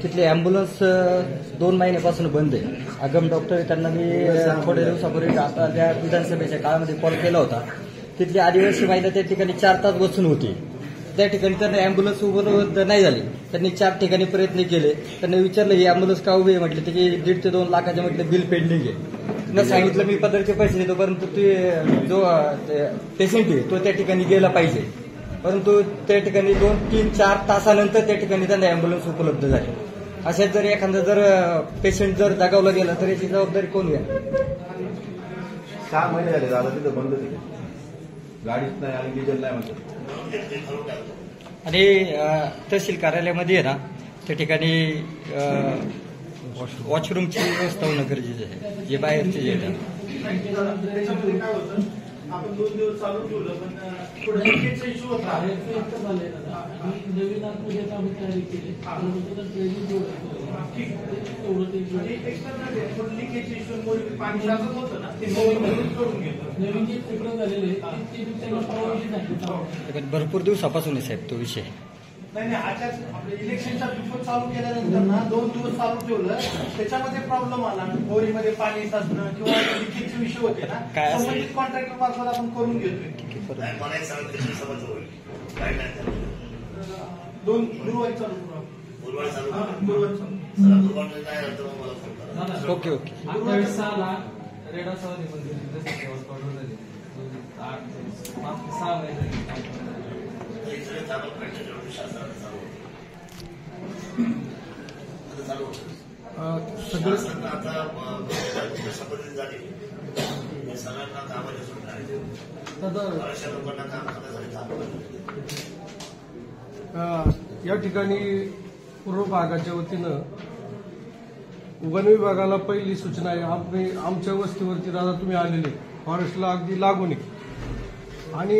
तिथली अँब्युलन्स 2 महिन्यापासून बंद आहे. आगम डॉक्टर त्यांना मी थोड्या दिवसापूर्वी आता त्या विधानसभेच्या काळामध्ये कॉल केला होता. तिथली आदिवासी महिला त्या ठिकाणी 4 तास बसून होती. त्या ठिकाणी त्यांना अँब्युलन्स उपलब्ध नाही झाली. त्यांनी 4 ठिकाणी प्रयत्न केले. त्यांनी विचारलं ही अँब्युलन्स का उभी आहे, म्हटले त्याची 1.5 ते 2 लाखाच्या म्हटलं बिल पेंडिंग आहे. त्यांना सांगितलं मी पदरचे पैसे देतो, परंतु ते जो पेशंट आहे तो त्या ठिकाणी गेला पाहिजे. परंतु त्या ठिकाणी 2, 3, 4 तासानंतर त्या ठिकाणी त्यांना अँब्युलन्स उपलब्ध झाली. अशात जर एखादा जर पेशंट जर दगावला गेला तर याची जबाबदारी कोण घ्या? 6 महिने झाले दादा तिथं बंद होते, गाडीच नाही आणि डिझेल नाही म्हणतात. आणि तहसील कार्यालयामध्ये आहे ना त्या ठिकाणी वॉशरूमची व्यवस्था होणं गरजेचं आहे. जे बाहेरचे जे आपण 2 दिवस चालू ठेवलं पण थोडं लिकेजचा इश्यू होता. नवीन आतमध्ये आम्ही तयारी केली लिकेजचे इश्यू पाणी लागत होतं ना ते नवीन जे तिकडं झालेले भरपूर दिवसापासून आहे साहेब तो विषय. नाही आजच्याच आपल्या इलेक्शनचा बिफोर चालू केल्यानंतर ना 2 दिवस चालू ठेवलं, त्याच्यामध्ये प्रॉब्लेम आला. बोरीमध्ये पाणी साचणं किंवा लिकेजचे विषय होते ना, संबंधित कॉन्ट्रॅक्टर मार्फत आपण करून घेतोय. 2 गुरुवारी चालू ओके ओके. रेडा सवारी या ठिकाणी पूर्व भागाच्या वतीनं वन विभागाला पहिली सूचना आहे. आमच्या वस्तीवरती दादा तुम्ही आलेले फॉरेस्टला अगदी लागून आहे आणि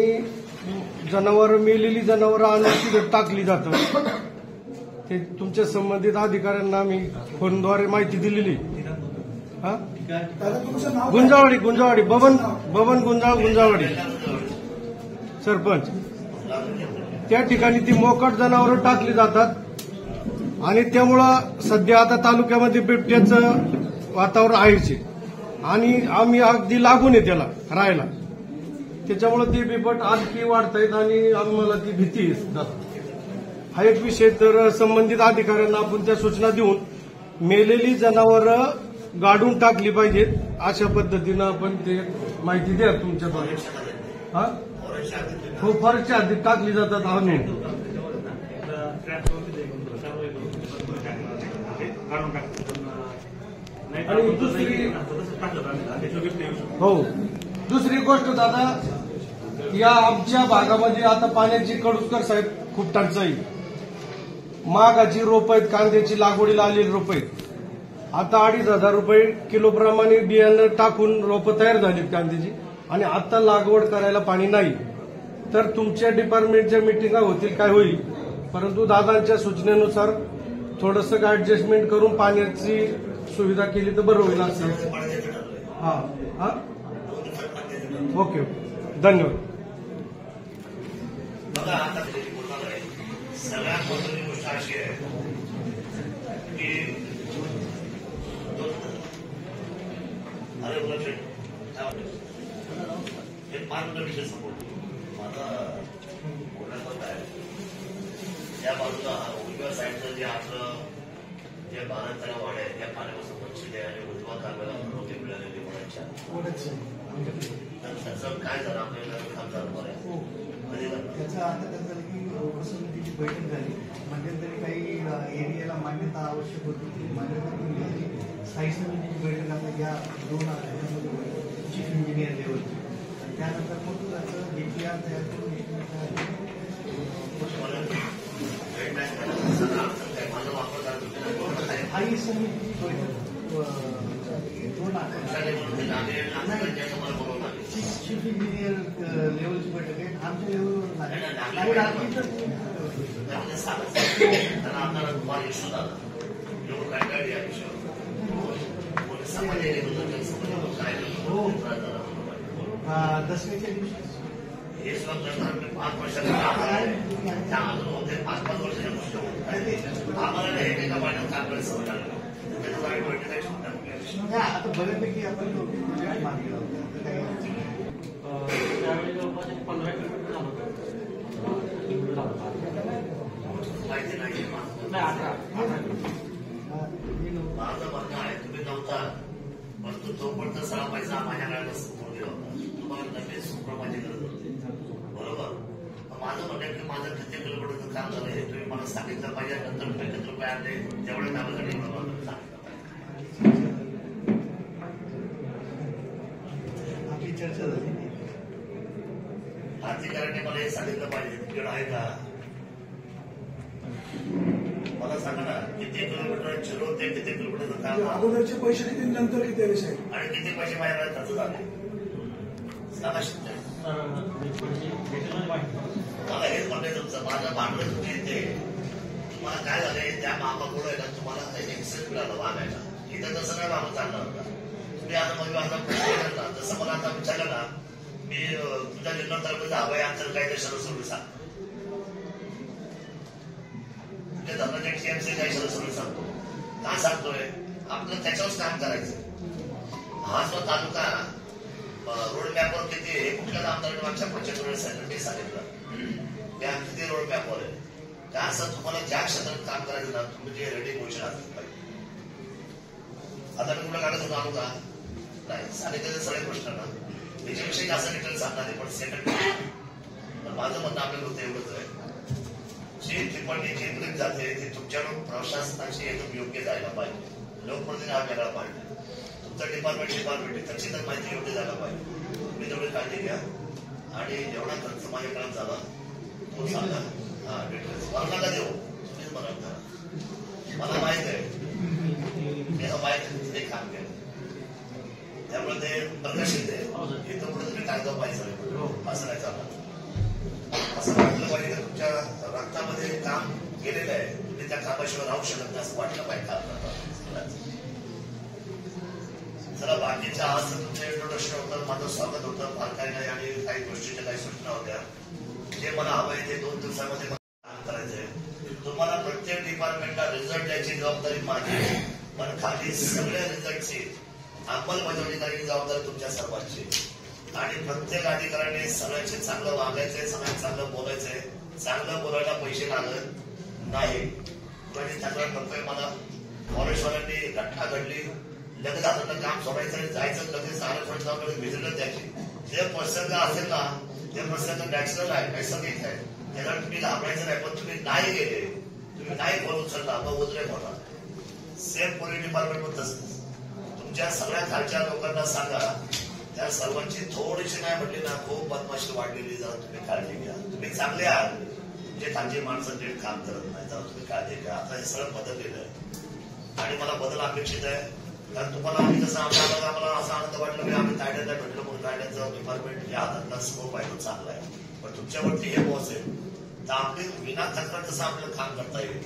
मेलेली जनावरं आणून तिथे टाकली जातं. ते तुमच्या संबंधित अधिकाऱ्यांना आम्ही फोनद्वारे माहिती दिलेली. गुंजावाडी बबन गुंजावाडी सरपंच, त्या ठिकाणी ती मोकाट जनावरं टाकली जातात आणि त्यामुळं सध्या आता तालुक्यामध्ये बिबट्याचं वातावरण आहेच आणि आम्ही अगदी लागून आहे त्याला राहायला. त्याच्यामुळे ती बिबट आणखी वाढतायत आणि आम्हाला ती भीती हा एक विषय. तर संबंधित अधिकाऱ्यांना आपण त्या सूचना देऊन मेलेली जनावरं गाडून टाकली पाहिजेत अशा पद्धतीनं आपण ते माहिती द्या तुमच्याद्वारे. हो, फॉरेस्टच्या हद्दीत टाकली जातात आणून. आणि दुसरी गोष्ट दादा, या आमच्या भागामध्ये आता पाण्याची कडुसकर साहेब खूप टंचाई. महागाची रोप आहेत, कांद्याची लागवडीला आलेली रोप आहेत. आता 2,500 रुपये किलोप्रमाणे बियाणं टाकून रोपं तयार झालीत कांद्याची आणि आता लागवड करायला पाणी नाही. तर तुमच्या डिपार्टमेंटच्या मिटिंगा होतील काय होईल, परंतु दादांच्या सूचनेनुसार थोडंसं ऍडजस्टमेंट करून पाण्याची सुविधा केली तर बरं होईल असं. ओके, धन्यवाद. सगळ्यात महत्वाची गोष्ट अशी आहे की हे 5 मिनिटं विषय सपोर्ट माझा बोलण्यात होत आहे. त्या बाजूला उजव्या साईडचं जे आपलं जे 12 तळा वाढ आहे त्या पाण्यापासून वंचित आहे आणि उजवा कालव्याला नव्हते मिळालेले वडाच्या. त्याचं काय झालं आपल्याला खासदार त्याचं आता कसं झालं की उपसमितीची बैठक झाली. मध्यंतरी काही एरियाला मान्यता आवश्यक होती, ती मान्यता केली होती. स्थायी समितीची बैठक आपल्या या 2 आठवड्यामध्ये चीफ इंजिनियर लेवलची. त्यानंतर मग त्याचं DPR तयार करून स्थायी समितीची बैठक 2 आठवड्यात चीफ इंजिनियर लेवलची बैठक आहे. आमच्या लेवलवर दसऱ्याच्या दिवशी हे सुद्धा प्रश्न मी 5 वर्षाचा त्या अजून होते 5-5 वर्षाच्या गोष्टी होत आम्हाला हे एका महिन्यात काम करायचं सवय लागलं त्याच्यात आम्ही 25 नाही, आता बऱ्यापैकी आपण प्रोजेक्ट मागलेला होता त्यावेळी जवळपास 15 किलोमीटर झालं होतं. माहिती नाही नाही 18 माझं म्हणणं आहे तुम्ही नव्हता परंतु जोपर्यंत सगळा पैसा माझ्याकडे समोर गेला होता तुम्हाला नक्कीच सुप्रमाची गरज होती बरोबर. माझं म्हणणं आहे की माझं किती किलोमीटरचं काम झालं हे तुम्ही मला सांगितलं पाहिजे. नंतर तुम्ही किती रुपये आणले तेवढ्या कामासाठी मला सांगितलं पाहिजे. आपली चर्चा झाली. अधिकाऱ्यांनी मला हे सांगितलं पाहिजे तुमच्याकडे आहे का मला सांगा ना किती किलोमीटर झिरो ते किती किलोमीटरचं काम अगोदरचे पैसे किती नंतर किती आले साहेब आणि किती पैसे माझ्याकडे खर्च झाले सांगा शिकते मला हेच म्हणणं तुमचं माझं भांडवल तुम्ही येते तुम्हाला काय झालंय त्या मामाकडून आहे ना तुम्हाला एक्सेस मिळालं वागायला इथं तसं नाही वागून चालणार होता तुम्ही आता मग माझा प्रश्न करता जसं मला आता विचारलं ना मी तुझ्या जिल्हा हवाई अंतर काय ते सर्व सांग तुझ्या धर्माच्या टीएमसी काही सर्व सांगतो का सांगतोय आपलं त्याच्यावरच काम करायचं हा जो तालुका रोड मॅपवर किती आहे कुठल्या आमदारांनी मागच्या 75 वेळेस सांगितलं त्या किती रोड मॅपवर आहे त्या असं तुम्हाला ज्या क्षेत्रात काम करायचं ना तुम्ही जे रेडी पोझिशन असलं पाहिजे. आता मी तुला कागद होतो आणू का नाही सांगितलेले सगळे प्रश्न ना त्याच्याविषयी जास्त डिटेल सांगणार आहे पण सेकंड माझं म्हणणं आपल्याला होतं एवढंच आहे जी टिप्पणी केंद्रित जाते ती तुमच्याकडून प्रशासनाची एकदम योग्य जायला पाहिजे लोकप्रतिनिधी हा वेगळा पाहिजे तुमचं डिपार्टमेंट त्याची तर माहिती योग्य जायला पाहिजे तुम्ही तेवढी काळजी घ्या आणि जेवढा खर्च माझ्याकडे झाला तो सांगा हा डिटेल्स मला नका देऊ तुम्हीच मला करा मला माहित आहे मी माहित आहे ते काम केलं त्यामुळे ते प्रदर्शित आहे इथं पुढे तुम्ही कागद पाहिजे असं नाही चालणार असं वाटलं पाहिजे तुमच्या रक्तामध्ये काम केलेलं आहे तुम्ही त्या कामाशिवाय राहू शकत नाही असं वाटलं पाहिजे काम करताना जरा बाकीच्या आज तुमचं इंट्रोडक्शन होतं माझं स्वागत होतं फार काही नाही आणि काही गोष्टीच्या काही सूचना होत्या जे मला हवं आहे ते 2 दिवसामध्ये काम करायचंय तुम्हाला प्रत्येक डिपार्टमेंटला रिझल्ट द्यायची जबाबदारी माझी पण खाली सगळ्या रिझल्टची अंमलबजावणी करायची जबाबदारी तुमच्या सर्वांची आणि प्रत्येक अधिकाऱ्याने सगळ्यांचे चांगलं वागायचंय सगळ्यांना चांगलं बोलायचंय चांगलं बोलायला पैसे लागत नाही कुणाची तक्रार नकोय मला फॉरेस्टवाल्यांनी घटना घडली लगेच आता काम सोडायचं आणि जायचं लगेच आरक्षण जाऊन व्हिजिटच द्यायची जे प्रसंग असेल ना ते प्रसंग नॅचरल आहे नैसर्गिक आहे त्याला तुम्ही घाबरायचं नाही पण तुम्ही नाही गेले तुम्ही नाही फोन उचलला मग उद्रेक होणार सेम पोलीस डिपार्टमेंट पण तसंच तुमच्या सगळ्या खालच्या लोकांना सांगा त्या सर्वांची थोडीशी नाही म्हटली ना खूप बदमाशी वाढलेली जरा तुम्ही काळजी घ्या तुम्ही चांगले आहात तुमचे खालची माणसं नीट काम करत नाही जरा तुम्ही काळजी घ्या आता हे सगळं बदललेलं आहे आणि मला बदल अपेक्षित आहे कारण तुम्हाला आम्ही जसं आम्हाला असा आनंद वाटला की आम्ही कायद्याला भेटलो म्हणून कायद्याचं डिपार्टमेंट या हातातला स्कोप आहे तो चांगला आहे पण तुमच्यावरती हे बॉस आहे तर आपली विना तक्रार कसं आपलं काम करता येईल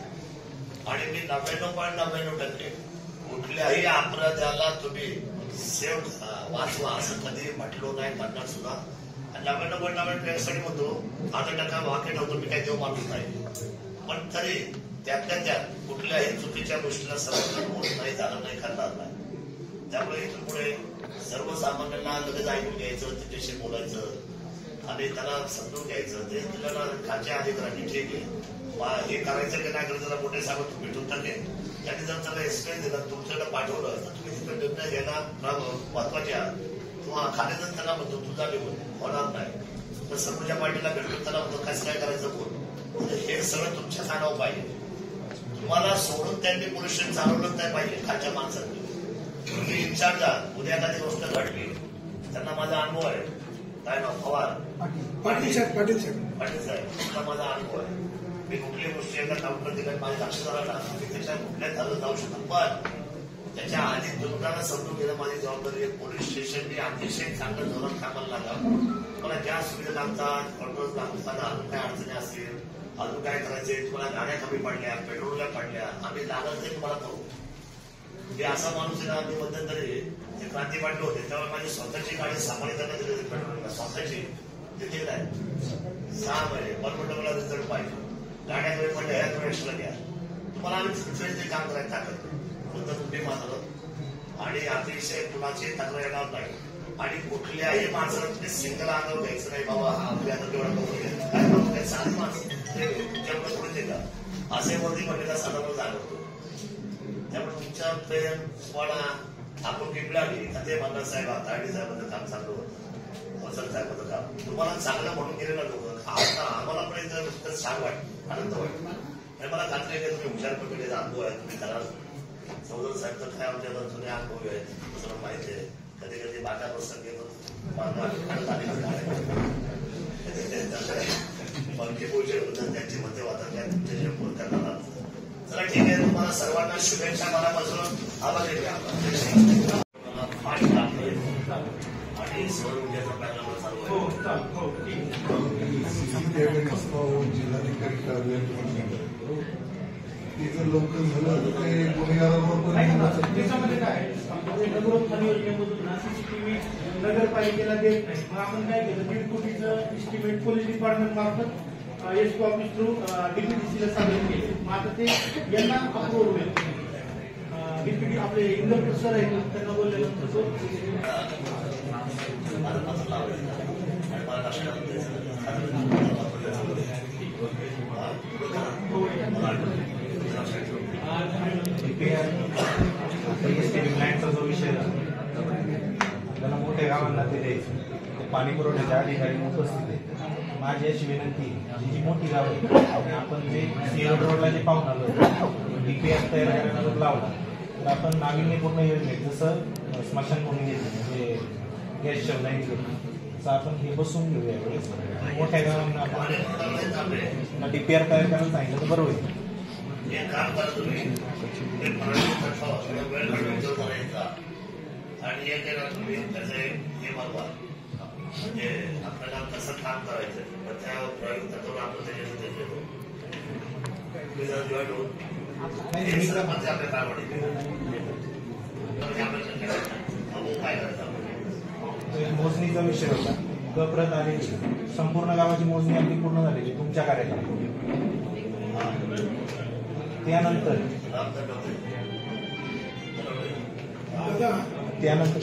आणि मी 99.99% कुठल्याही अपराध्याला तुम्ही सेव वाचवा असं कधी म्हटलो नाही म्हणणार सुद्धा आणि 99.99% म्हणतो 8% वाक्य नव्हतं मी काही देव माणूस नाही पण तरी त्यातल्या त्यात कुठल्याही चुकीच्या गोष्टीला सर्वजण होत नाही झालं नाही करणार नाही त्यामुळे इथून पुढे सर्वसामान्यांना लगेच ऐकून घ्यायचं त्याच्याशी बोलायचं आणि त्याला समजून घ्यायचं ते तुला खालच्या अधिकाऱ्यांनी ठीक आहे हे करायचं की नाही करायचं मोठे साहेब तुम्ही तुमचं घे त्यांनी जर त्याला एक्सप्लेन दिलं तुमच्याकडे पाठवलं तर तुम्ही तिकडे निर्णय घ्यायला महत्वाचे आहात किंवा खाण्यातच त्याला म्हणतो तुझा निघून होणार नाही तर सर्वच्या पार्टीला भेटून त्याला म्हणतो कसं काय करायचं बोल हे सगळं तुमच्या कानावर पाहिजे तुम्हाला सोडून त्यांनी पोलीस स्टेशन चालवलंच नाही पाहिजे खालच्या माणसांनी तुम्ही इन्चार्ज आहात उद्या एखादी गोष्ट घडली त्यांना माझा अनुभव आहे काय नाव पवार पाटील साहेब तुमचा माझा अनुभव आहे मी कुठली गोष्टी एकदा काउंटर दिल्या माझ्या लक्षात आला ना मी त्याच्या कुठल्या झालं जाऊ शकतो पण त्याच्या आधी दुर्गाला समजून घेणं माझी जबाबदारी आहे पोलीस स्टेशननी अतिशय चांगलं धोरण कामाला लागा मला ज्या सुविधा लागतात कंट्रोल लागतात अजून काय अडचणी असतील अजून काय करायचे तुम्हाला गाड्या कमी पडल्या पेट्रोलला पडल्या आम्ही लागत ते तुम्हाला करू मी असा माणूस आहे ना आम्ही मध्यंतरी ते क्रांती पाटील होते त्यावेळी माझी स्वतःची गाडी सांभाळी त्यांना दिली पेट्रोलला स्वतःची तिथे नाही 6 महिने पण म्हटलं मला रिझल्ट पाहिजे. गाड्या तुम्ही पण ह्या तुम्ही एक्स्ट्रा घ्या. तुम्हाला आम्ही ते काम करायला ताकद फक्त तुम्ही मात्र आणि अतिशय कुणाची तक्रार येणार नाही. आणि कुठल्याही माणसाला तुम्ही सिंगल अंगावर घ्यायचं नाही बाबा आपल्या आता तेवढा करून घ्या काय बाबा काय साधी माणसं ते तुमच्याकडे थोडे देतात असे वरती म्हणलेला साधा पण जाणवतो. त्यामुळे तुमच्या प्रेम स्पॉडा आपण टिपलाली ते म्हणतात साहेब तारडी साहेबांचं काम चांगलं होतं वसंत साहेबांचं काम तुम्हाला चांगलं म्हणून गेलेलं लोक आता आम्हाला पण छान वाटतं आनंद वाटतो. आणि मला खात्री आहे की तुम्ही हुशार पकडलेला अनुभव आहे तुम्ही त्याला चौधरी साहेबचं काय आमच्या जुने अनुभव आहे दुसरं माहिती आहे. कधी कधी बाटा प्रसंग येतो पंखे पोषण होतात त्यांची मते वाटत काय तुमच्या पूर्ण करणार. चला ठीक आहे तुम्हाला सर्वांना शुभेच्छा मनापासून आभार आणि सौर ऊर्जेचा पॅनल चालू आहे. जिल्हाधिकारी कार्यालय तिथं लवकर झालं तर ते गुन्हेगारांवर त्याच्यामध्ये काय नगरोत्थान योजनेमधून सीसीटीव्ही नगरपालिकेला देत नाही. मग आपण काय केलं 1.5 कोटीचं इस्टिमेट पोलीस डिपार्टमेंट मार्फत एसपी ऑफिस थ्रू डीपीडीसीला सादर केले. मग आता ते यांना अप्रूव्ह होईल. डीपीडी आपले इंदरकर सर आहेत त्यांना बोलल्यानंतर तो प्लॅनचा जो विषय त्याला मोठ्या गावांना ते द्यायचं पाणी पुरवठ्याच्या अधिकारी उपस्थित आहे. माझी अशी विनंती जी मोठी गाव आहे आपण जे सीएल रोडला जे पाहून आलो डीपीआर तयार करायला जर लावला तर आपण नाविन्यपूर्ण योजनेत जसं स्मशानभूमी घेतली म्हणजे गॅस लाईन घेतली तसं आपण हे बसून घेऊया वेळेस मोठ्या गावांना आपण डीपीआर तयार करायला सांगितलं तर बरोबर आहे. हे काम करा तुम्ही ते वेळ उद्योग करायचा आणि हे केलं तुम्ही त्याचे हे मागवा म्हणजे आपल्याला कसं काम करायचं तर त्या प्रयोग करून आपण त्याच्यात देतो. आपल्या कामाने काय करायचं मोजणीचा विषय होता गप्रत आलेली संपूर्ण गावाची मोजणी अगदी पूर्ण झालेली तुमच्या कार्यक्रमात. त्यानंतर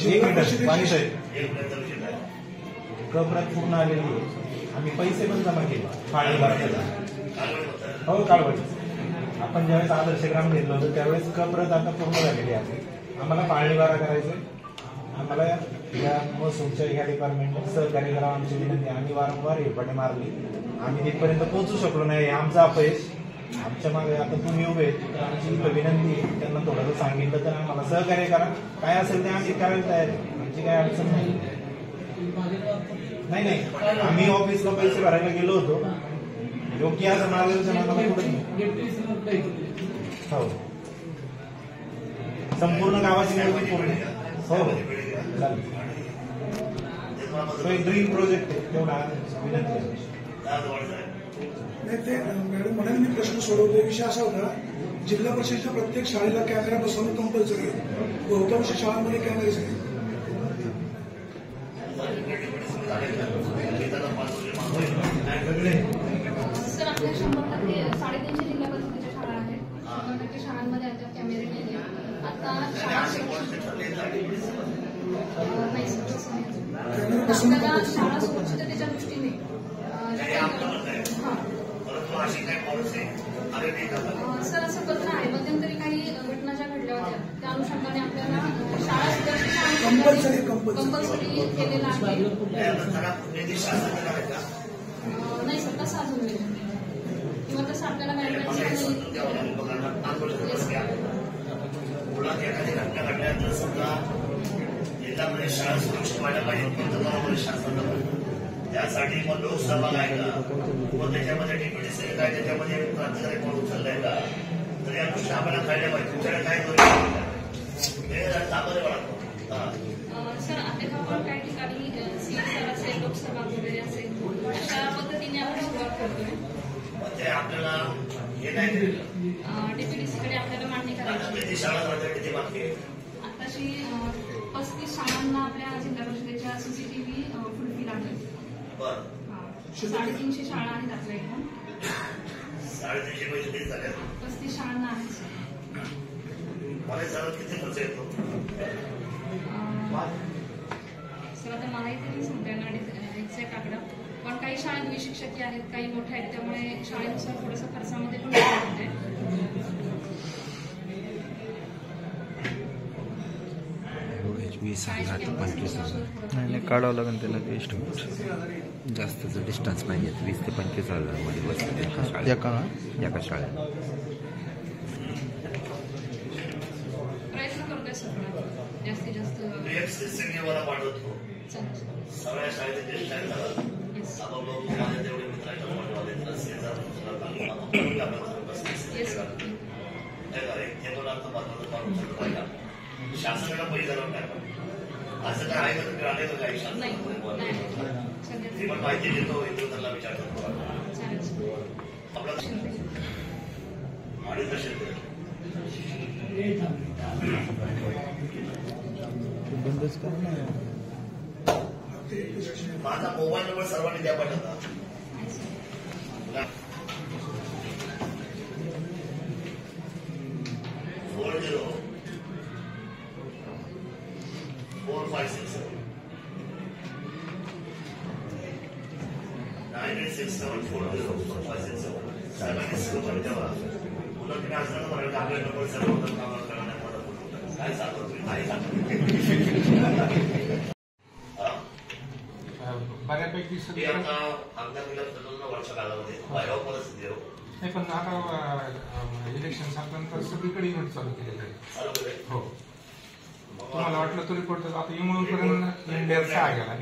एक मिनिट पाणी साहेब गप्रत पूर्ण आलेली आहे. आम्ही पैसे पण जमा केले पाणीवाराला हो कालवड आपण ज्यावेळेस आदर्श ग्राम घेतलं होतं त्यावेळेस कप्रत आता पूर्ण झालेली आहे. आम्हाला पाणीवारा करायचं आम्हाला या महसूलच्या ह्या डिपार्टमेंटला सहकार्य करावं आमची विनंती. आम्ही वारंवार हेरपाटे मारली आम्ही तिथपर्यंत पोहोचू शकलो नाही आमचं अपयश. आमच्या मागे आता तुम्ही उभे तर आमची विनंती त्यांना थोडंसं सांगितलं तर आम्हाला सहकार्य करा काय असेल ते आम्ही करायला तयार आहे. आमची काय अडचण नाही. आम्ही ऑफिसला पैसे भरायला गेलो होतो योग्य असं मार्गदर्शन आम्हाला पुढे हो संपूर्ण गावाची मोठी पूर्ण हो चालेल ड्रीम प्रोजेक्ट आहे तेवढा विनंती. नाही ते मॅडम म्हणाल मी प्रश्न सोडवतो. विषय असा होता जिल्हा परिषदेच्या प्रत्येक शाळेला कॅमेरा बसवणं कंपल्सरी आहे. बहुतांश शाळांमध्ये कॅमेरेच नाही. सर आपल्या 100% 350 जिल्हा परिषदेच्या शाळा आहेत. 100% शाळांमध्ये आता कॅमेरे नाही आहेत. आता आपल्याला शाळा सुरक्षिततेच्या दृष्टीने सर असं पत्र आहे मध्यंतरी काही घटना ज्या घडल्या होत्या त्या अनुषंगाने आपल्याला शाळा सुरक्षित कंपल्सरी केलेला आहे. नाही सर तसं अजून नाही किंवा तसं आपल्याला मुळात एखादी घटना घडल्यानंतर समजा जिल्ह्यामध्ये शाळा सुरक्षित व्हायला पाहिजे पण शासनाला पाहिजे त्यासाठी मग लोकसभा आहे का मग त्याच्यामध्ये डीपीडीसी काय त्याच्यामध्ये क्रांतिकारी कोण उचललाय का तर या गोष्टी आम्हाला कळल्या पाहिजे. तुमच्याकडे काय सर आता काही ठिकाणी सीएसआर असेल लोकसभा वगैरे असेल अशा पद्धतीने आपण सुरुवात करतोय. ते आपल्याला हे नाही दिलेलं डीपीडीसीकडे आपल्याला मान्य करायची. किती शाळा किती बाकी आहे आताशी 35 शाळांना आपल्या जिल्हा परिषदेच्या सीसीटीव्ही फुलफिल आहे. 350 शाळा आहेत आपल्या इथून. 350 पैसे किती झाले? 35 शाळांना आहेत सर. मला सांगा किती खर्च येतो? सर आता मला इथे नाही सांगता येणार एक्झॅक्ट आकडा, पण काही शाळा द्विशिक्षकी आहेत, काही मोठ्या आहेत, त्यामुळे शाळेनुसार थोडंसं खर्चामध्ये पण होते. नाही काढावं लागेल त्याला एस्टिमेट. जास्तचं डिस्टन्स नाही आहेत, 20 ते 25 हजार मध्ये बसते एका शाळेत. प्रयत्न करतोय सर जास्तीत जास्त. मला पाठवतो सगळ्या शाळेचे ज्येष्ठ आपण लोक माझे तेवढे मित्राच्या मोठेवाले ते पण आता पाहिजे शासनाला पैसे जाणून टाका. असं काय आहे तर आले तर काही शासन ती पण माहिती देतो इंद्रधरला विचार करतो आपला आणि तसे बंदच कर ना. माझा मोबाईल नंबर सर्वांनी द्या पाठवता. 9867404567 सर्वांनी सुरू ठेवा. मुलं किती असताना मला आपल्या नंबर सर्व कामाला करण्यात मदत होतो. काय सांगतो तुम्ही नाही सांगतो बऱ्यापैकी सगळी आता आमदार वर्ष कालामध्ये भयावह परिस्थिती आहे. नाही पण आता इलेक्शन संपल्यानंतर सगळीकडे इव्हेंट चालू केलेलं आहे. हो तुम्हाला वाटलं तो रिपोर्ट आता इमोपर्यंत इंडियाचा आहे गेला.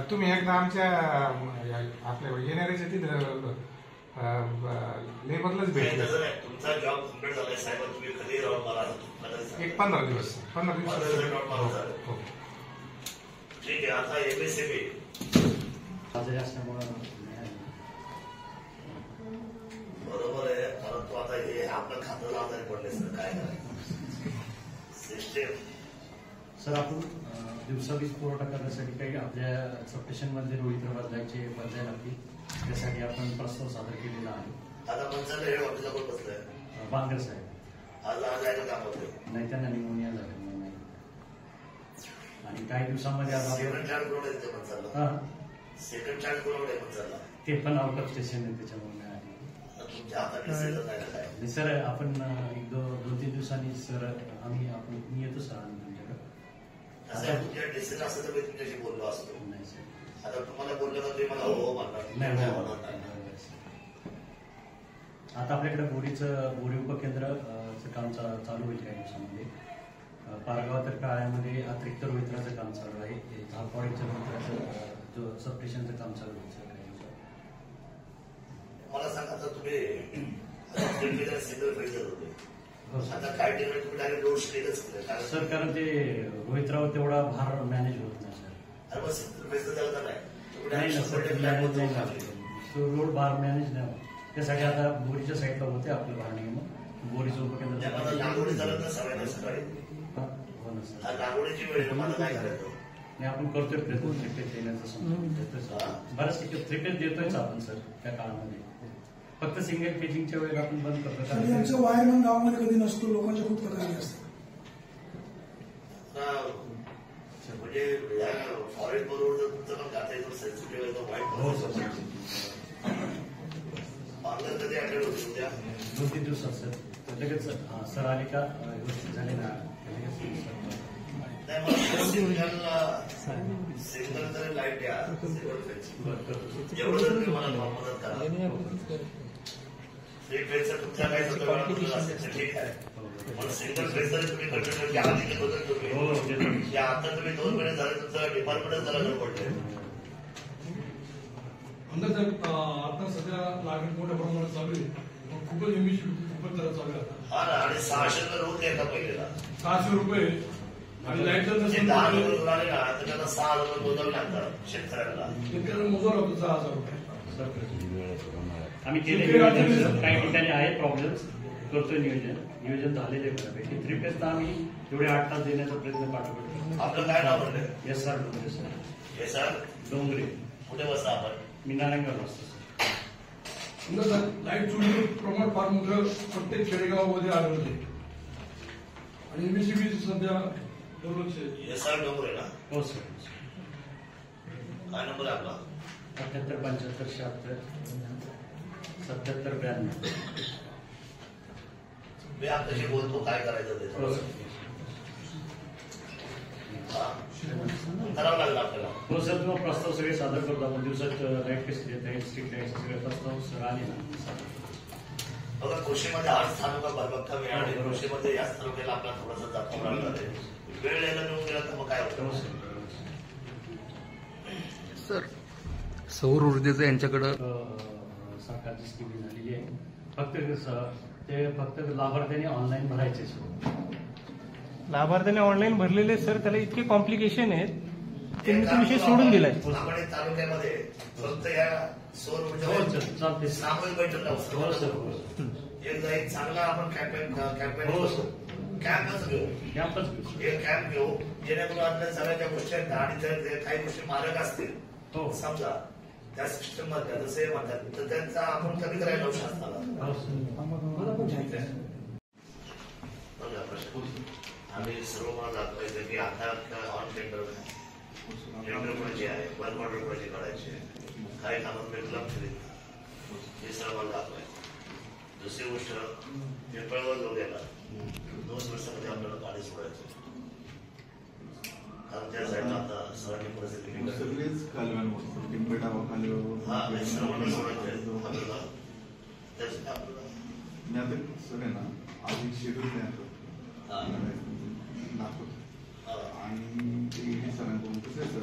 तुम्ही एकदा आमच्या आपल्या येणाऱ्याच्या तिथं लेबरलाच भेटले. तुमचा जॉब कम्प्लीट झालाय साहेब, तुम्ही कधी राहून मला एक 15 दिवस ठीक आहे. आता MSME बरोबर आहे, परंतु आता हे आपलं खातं आजारी पडले सर, काय करायचं सिस्टेम. सर आपण दिवसा वीज पुरवठा करण्यासाठी काही आपल्या सबस्टेशन मध्ये रोहित बदलायचे बदलाय लागतील, त्यासाठी आपण प्रस्ताव सादर केलेला आहे. आता मनसाला हे ऑफिसला कोण बसलंय? बांगर साहेब आज जायला काम होते नाही, त्यांना निमोनिया झाला नाही आणि काही दिवसांमध्ये सेकंड चार्ज कोण आहे तिथे मनसाला? सेकंड चार्ज कोण आहे मनसाला? ते पण आउट ऑफ स्टेशन आहे, त्याच्यामुळे तुमच्या हातात दिसेलच नाही का काय? सर आपण 2-3 दिवसांनी सर आपण मी येतो सर तुमच्याकडे. असं तुमच्या डिसिजन असं तर मी तुमच्याशी बोललो असतो. नाही सर, आता तुम्हाला बोललं तर तुम्ही मला हो म्हणणार नाही. आता आपल्याकडे बोरी उपकेंद्राचं काम चालू होईल काही दिवसामध्ये. पारगाव तर काळ्यामध्ये अतिरिक्त रोहित्राचं काम चालू आहे. झालपाडीच्या रोहित्राचं जो सबस्टेशनचं काम चालू होईल सर काही दिवसात. मला सांगा आता तुम्ही सिंगल पैसे होते आता काय ठिकाणी तुम्ही डायरेक्ट लोड स्टेटच केलं सर, कारण ते रोहित्रावर तेवढा भार मॅनेज होत नाही सर. अरे मग सिंगल पैसे द्यायला नाही रोड भार मॅनेज नाही होत. त्यासाठी आता बोरीच्या साईडला होते आपलं भार नियम, बोरीचं उपकेंद्र लागवडी झालं ना सगळ्यांना सकाळी हो ना सर. लागवडीची वेळ मला काय करायचं नाही, आपण करतोय प्रयत्न थ्रीपेज देण्याचा बऱ्याच ठिकाणी थ्रीपेज देतोयच आपण सर त्या काळामध्ये. फक्त सिंगल पेजिंगच्या वेळेला आपण बंद करतो. यांचं वायरमॅन गावामध्ये कधी नसतो, लोकांच्या खूप तक्रारी असतात. म्हणजे फॉरेस्ट बरोबर जर तुमचं पण खाता येतो सेन्सिटिव्ह आहे तर वाईट पार्लर कधी अटेंड होते उद्या 2-3 दिवसात सर. लगेच सर आले का व्यवस्थित झाले ना लगेच नाही मला सिंगल तरी लाईट द्या. एवढं तुम्ही मला मदत करा. एक फेजचा तुमच्या काही सगळं असेल ठीक आहे, पण सिंगल फेज तरी तुम्ही कंटिन्यू घ्या. तुम्ही आता तुम्ही 2 महिने झाले तुमचं डिपार्टमेंटच झाला पडले. आता सध्या लागण मोठ्या प्रमाणात चालू आहे, खूपच खूपच जरा चालू आहे. हा ना, आणि 600 रोज द्यायचा पहिलेला 600 रुपये आणि लाईट जर 10 रोज आले ना तर त्यांना 6,000 मोजावे लागतात शेतकऱ्यांना. शेतकऱ्यांना मोजावं लागतं 6,000 रुपये. आम्ही केले काही ठिकाणी आहे प्रॉब्लेम्स, करतोय नियोजन झालेले बऱ्यापैकी. 3 फेजला आम्ही एवढे 8 तास देण्याचा प्रयत्न पाठवतो. आपलं काय नाव म्हणलं? SR Dongre sir. हे सर डोंगरे कुठे बसता आपण? मी नारायणगाव असतो. लाईट चोरीचे प्रमाण फार मोठं प्रत्येक खेडेगावामध्ये आढळते आणि एमएससीबी सध्या दुर्लक्ष आहे. हे सर डोंगरे ना? हो सर. काय नंबर आहे आपला? 78 75 76 77 92. मी आपल्याशी बोलतो, काय करायचं ते हो सर. करावं लागेल आपल्याला. हो सर, तुम्हाला प्रस्ताव सगळे सादर करतो आपण. दिवसात लाईट कशी देत आहे, स्ट्रीट लाईट सगळे प्रस्ताव सर आले ना. बघा, कृषीमध्ये 8 तालुका भरभक्कम आहे आणि कृषीमध्ये याच तालुक्याला आपला थोडासा जातो लागणार आहे. वेळ यायला मिळून गेला तर मग काय होतं? सर सौर ऊर्जेचं यांच्याकडं सरकारची स्कीम झालेली आहे. फक्त लाभार्थ्यांनी ऑनलाईन भरायचे सर. लाभार्थ्याने ऑनलाईन भरलेले सर, त्याला इतके कॉम्प्लिकेशन आहेत, त्यांनी तो विषय सोडून दिलाय. आपण तालुक्यामध्ये फक्त या सौर ऊर्जा चालते. सामूहिक बैठक लावतो. एक चांगला आपण कॅम्पेन कॅम्पच घेऊ. एक कॅम्प घेऊ जेणेकरून आपल्या सगळ्या ज्या गोष्टी आहेत आणि जर काही गोष्टी मारक असतील समजा त्या सिस्टम मध्ये जसे म्हणतात तर त्यांचा आपण कमी करायला लावू शासनाला. आम्ही सर्व मला दाखवायचं की आता ऑन टेंडर कोणाची आहे, वर्क ऑर्डर कोणाची काढायची आहे, काही कामात लक्ष देत हे सर्व मला दाखवायचं. दुसरी गोष्ट पिंपळवर लोक येतात 2 वर्षामध्ये आपल्याला पाणी सोडायचं. कारण त्या साईडला आता सरांनी परिस्थिती सगळेच कालव्यांवर पिंपळगाव कालव्यावर सर्वांना सोडायचं आपल्याला. मी आता सगळ्यांना आधी शेड्यूल तयार दाखवतो आणि ते सरांकडून कसं आहे सर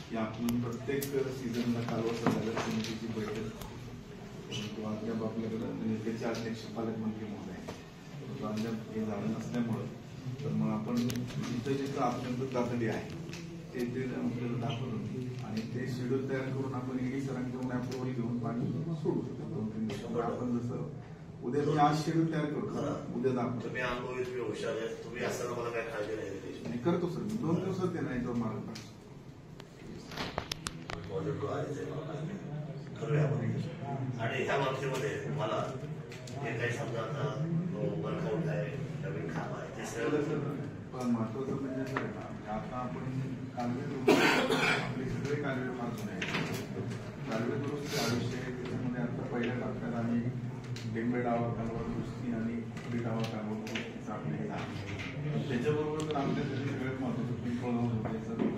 की आपण प्रत्येक सीझनला कालवा सगळ्या समितीची बैठक किंवा आपल्याकडं त्याचे अध्यक्ष पालकमंत्री महोदय अद्याप हे झालं नसल्यामुळं तर मग आपण जिथं जिथं अत्यंत तातडी आहे ते आपल्याला दाखवून आणि ते शेड्यूल तयार करून आपण ईडी सरांकडून अप्रुव्हल घेऊन पाणी सोडू शकतो 2-3 दिवसात. आपण जसं उद्या मी आज शेड्यूल तयार करतो, उद्या दाखवतो. तुम्ही अनुभवी, तुम्ही हुशार आहे, तुम्ही असताना मला काय काळजी नाही करतो सर. 2 दिवसात ते नाही याच्यावर मार्ग टाकतो. आणि ह्या बाबतीमध्ये मला हे काही समजा आता वर्कआउट आहे, नवीन काम आहे ते पण महत्वाचं म्हणजे सर आता आपण कालवे आपले सगळे कालवे मार्ग आहे. कालवे दुरुस्ती आयुष्य आहे, त्याच्यामध्ये आता पहिल्या टप्प्यात आम्ही डेंबे डावा कालवा दुरुस्ती आणि पुढे डावा कालवा दुरुस्तीचा आपले आहे. त्याच्याबरोबर तर आपल्यासाठी सगळ्यात महत्वाचं पिंपळगाव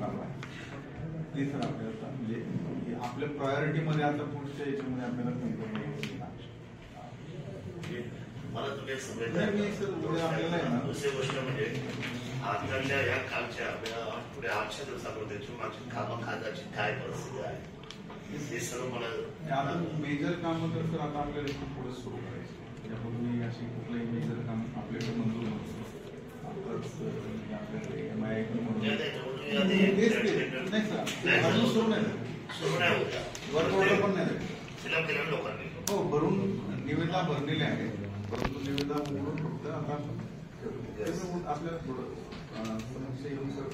कालवा आहे ते सर आपल्याला म्हणजे आपल्या प्रायोरिटीमध्ये आता पुढच्या याच्यामध्ये आपल्याला मला तुम्ही एक समजायचं. दुसरी गोष्ट म्हणजे आजकालच्या या कालच्या पुढे 800 दिवसापर्यंत मागची कामं खात्याची काय परिस्थिती आहे हे सर्व मला मेजर कामं तर सर आता आपल्याला इथून पुढे सुरू करायची. त्यापूर्वी अशी कुठलंही मेजर काम आपल्याकडे मंजूर नसतं. आपल्याकडे MIA सुरू नाही होता. वर्क ऑर्डर पण नाही फिलअप केलं लोकांनी. हो, भरून निविदा भरलेले आहे, परंतु निविदा म्हणून फक्त आता आपल्याला थोडं समस्या येऊन सर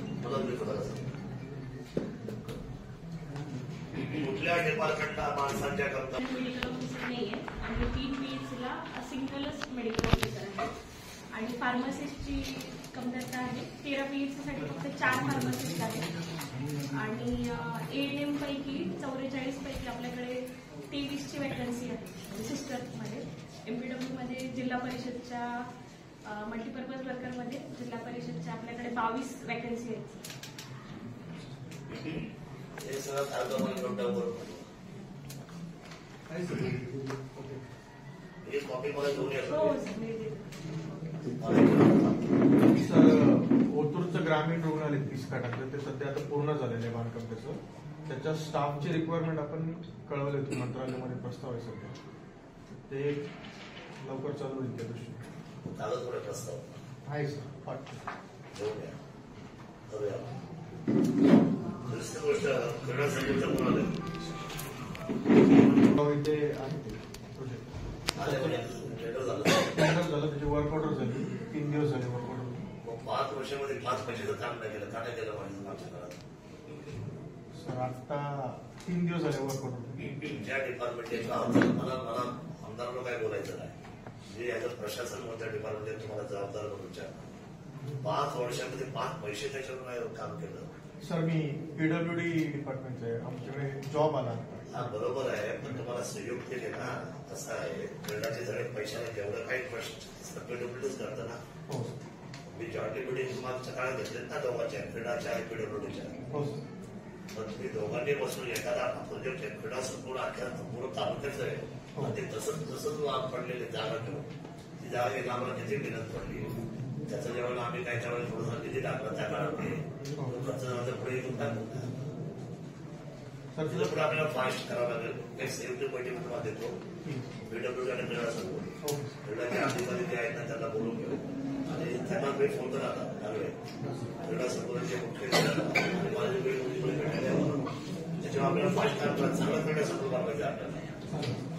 कुठल्या डिपार्टमेंटला माणसांच्या करता मेडिकल ऑफिसर नाहीये आणि 3 PHCला सिंगलच मेडिकल ऑफिसर आहे आणि फार्मसिस्टची कमतरता आहे. 13 PHCसाठी फक्त 4 फार्मसिस्ट आहेत आणि ANM पैकी 44 पैकी आपल्याकडे 23ची वॅकन्सी आहे सिस्टरमध्ये. MPW मध्ये जिल्हा परिषदच्या मल्टीपर्पज वर्करमध्ये जिल्हा परिषदच्या आपल्याकडे 22 वॅकन्सी आहेत. हे सगळं कॉपी मला घेऊन सर ओतूरचं ग्रामीण रुग्णालय 30 टाकलं ते सध्या आता पूर्ण झालेलं आहे बांधकाम त्याचं. त्याच्या स्टाफची रिक्वायरमेंट आपण कळवली होती मंत्रालयामध्ये, प्रस्ताव आहे सध्या ते लवकर चालू होईल. त्या दृष्टीने चालत थोडे प्रस्ताव आहे सर, पाठवतो. दुसरी गोष्ट करण्यासाठी म्हणाले इथे आहे ते टेंडर झालं, त्याची वर्क ऑर्डर झाली. 3 दिवस झाले वर्क ऑर्डर. 5 वर्षामध्ये 5 पैशाचं काम नाही केलं, का नाही केलं पाहिजे आमच्या काळात? सर आता 3 दिवस झाले वर्कआउट. ज्या डिपार्टमेंटचे मला आमदारांना काय बोलायचं नाही, जे याचं प्रशासन कोणत्या डिपार्टमेंट तुम्हाला जबाबदार करूच्या 5 वर्षामध्ये 5 पैसे त्याच्यावर नाही काम केलं. सर मी पीडब्ल्यूडी डिपार्टमेंटचे आहे, आमच्याकडे जॉब आला. हा बरोबर आहे, पण तुम्हाला सहयोग केले ना. कसं आहे क्रीडाचे जरी पैशाने जेवढं काही प्रश्न पीडब्ल्यूडीच करतं ना. हो मी जॉईंट डिप्युटी मागच्या काळात घेतलेत ना दोघांच्या, क्रीडाच्या आणि पीडब्ल्यूडीच्या. हो तर तुम्ही दोघांनी बसून एखादा प्रोजेक्ट आहे, क्रीडा संपूर्ण अख्या संपूर्ण तालुक्याचं आहे. ते तसंच पडलेली जागा ठेवून ती जागा घ्यायला आम्हाला किती मेहनत पडली. त्याचं जेव्हा आम्ही काय त्यावेळेस थोडंसं किती टाकलं त्या काळात खर्च झाला पुढे येऊन टाकलं. पुढे आपल्याला फास्ट करावं लागेल. एक संयुक्त बैठक तुम्हाला देतो, पीडब्ल्यूडी आणि क्रीडा संघ क्रीडाचे अधिकारी जे आहेत ना त्यांना बोलून घेऊ आणि त्यांना मी फोन करा लागले क्रीडा संघाचे मुख्य आणि माझी त्याच्यावर आपल्याला फास्ट काम करा, चांगला क्रीडा संघ बनवायचा आपल्याला.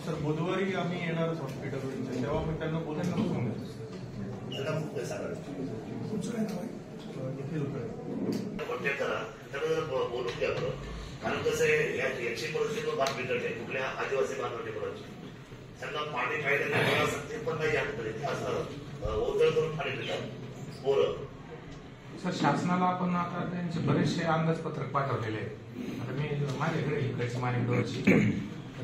सर बुधवारी आम्ही येणारच आहोत पीडब्ल्यूडीच्या, तेव्हा मी त्यांना बोलून त्यांना खूप काही सांगायचं कॉन्टॅक्ट करा, त्यांना बोलून घ्या बरं. कारण कसं आहे याची परिस्थिती फार बिकट आहे कुठल्या आदिवासी बांधवटीपर्यंत. त्यांना पाणी प्यायला सक्ती पण नाही असणार, ओझळ करून पाणी पितात पोरं. सर शासनाला आपण आता त्यांचे बरेचसे अंदाजपत्रक पाठवलेले आहे. आता मी माझ्याकडे इकडची माणिकडची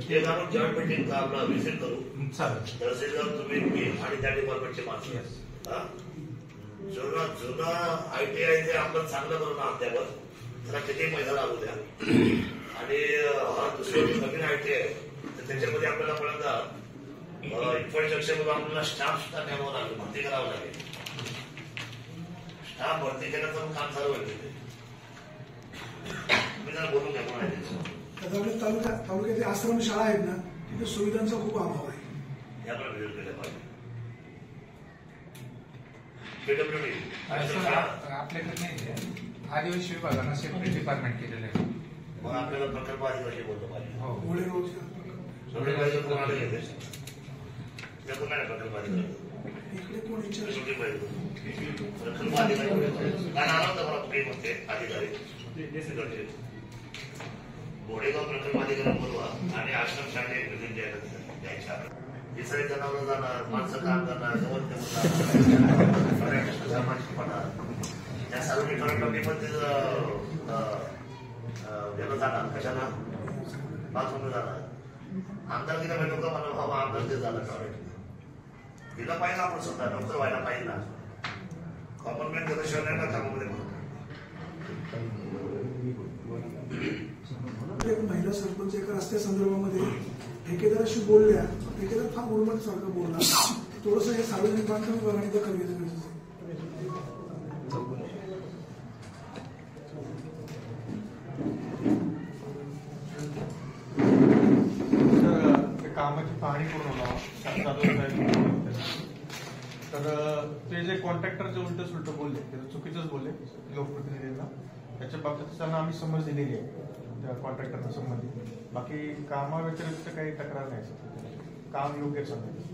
ते आपण जॉईंट मीटिंग आपला व्हिजिट करू. चालेल. तहसीलदार तुम्ही मी आणि त्या डिपार्टमेंटचे माणसं जुना ITI ते आपण चांगलं करून अद्यावर त्याला किती महिना लागू द्या आणि दुसरं नवीन ITI तर त्याच्यामध्ये आपल्याला पहिल्यांदा इन्फ्रास्ट्रक्चर आपल्याला स्टाफ सुद्धा नेमावं लागेल, भरती करावं लागेल. स्टाफ भरती केल्याचं काम चालू आहे तिथे. तुम्ही जरा बोलून घ्या कोण आहे तालुक्यात आश्रम शाळा आहेत ना, तिथे सुविधांचा खूप अभाव आहे. हे आपण व्हिजिट केलं पाहिजे. पीडब्ल्यूडी आपल्याकडे नाही, आदिवासी विभागानं सेपरेट डिपार्टमेंट केलेलं आहे. मग आपल्याला प्रकल्प अधिकारी बोलतो पाहिजे. हो प्रकल्प अधिकारी कोणाला घेते त्यातून नाही प्रकल्प अधिकारी इकडे कोण विचार प्रकल्प अधिकारी काय आला होता मला कुठे म्हणते अधिकारी घोडेगाव प्रकल्प अधिकारी बोलवा आणि आश्रम शाळे प्रेझेंट द्यायच्या. हे सगळे जनावर जाणार, माणसं काम करणार, गवत सामाजिकपणा त्या सार्वजनिक लोकांनी पण त्याला जाणार कशाला बाथरूमला जाणार. आमदार तिला भेटू का मला बाबा आमदार ते झालं टॉयलेट तिला पाहिजे आपण स्वतः डॉक्टर व्हायला पाहिजे ना. कॉमन त्याच्याशिवाय नाही ना कामामध्ये महिला सरपंच एका रस्त्या संदर्भामध्ये ठेकेदाराशी बोलल्या, ठेकेदार फार उर्मट सारखं बोलला. थोडंसं हे सार्वजनिक बांधकाम विभागाने दखल घेतलं पाहिजे. कामाची पाहणी पूर्ण व्हावं तर ते जे कॉन्ट्रॅक्टरचे उलट सुलट बोलले ते चुकीचंच बोलले लोकप्रतिनिधींना. त्याच्या बाबतीत त्यांना आम्ही समज दिलेली आहे त्या कॉन्ट्रॅक्टरच्या संबंधी. बाकी कामाव्यतिरिक्त काही तक्रार नाही, काम योग्य सांगितलं.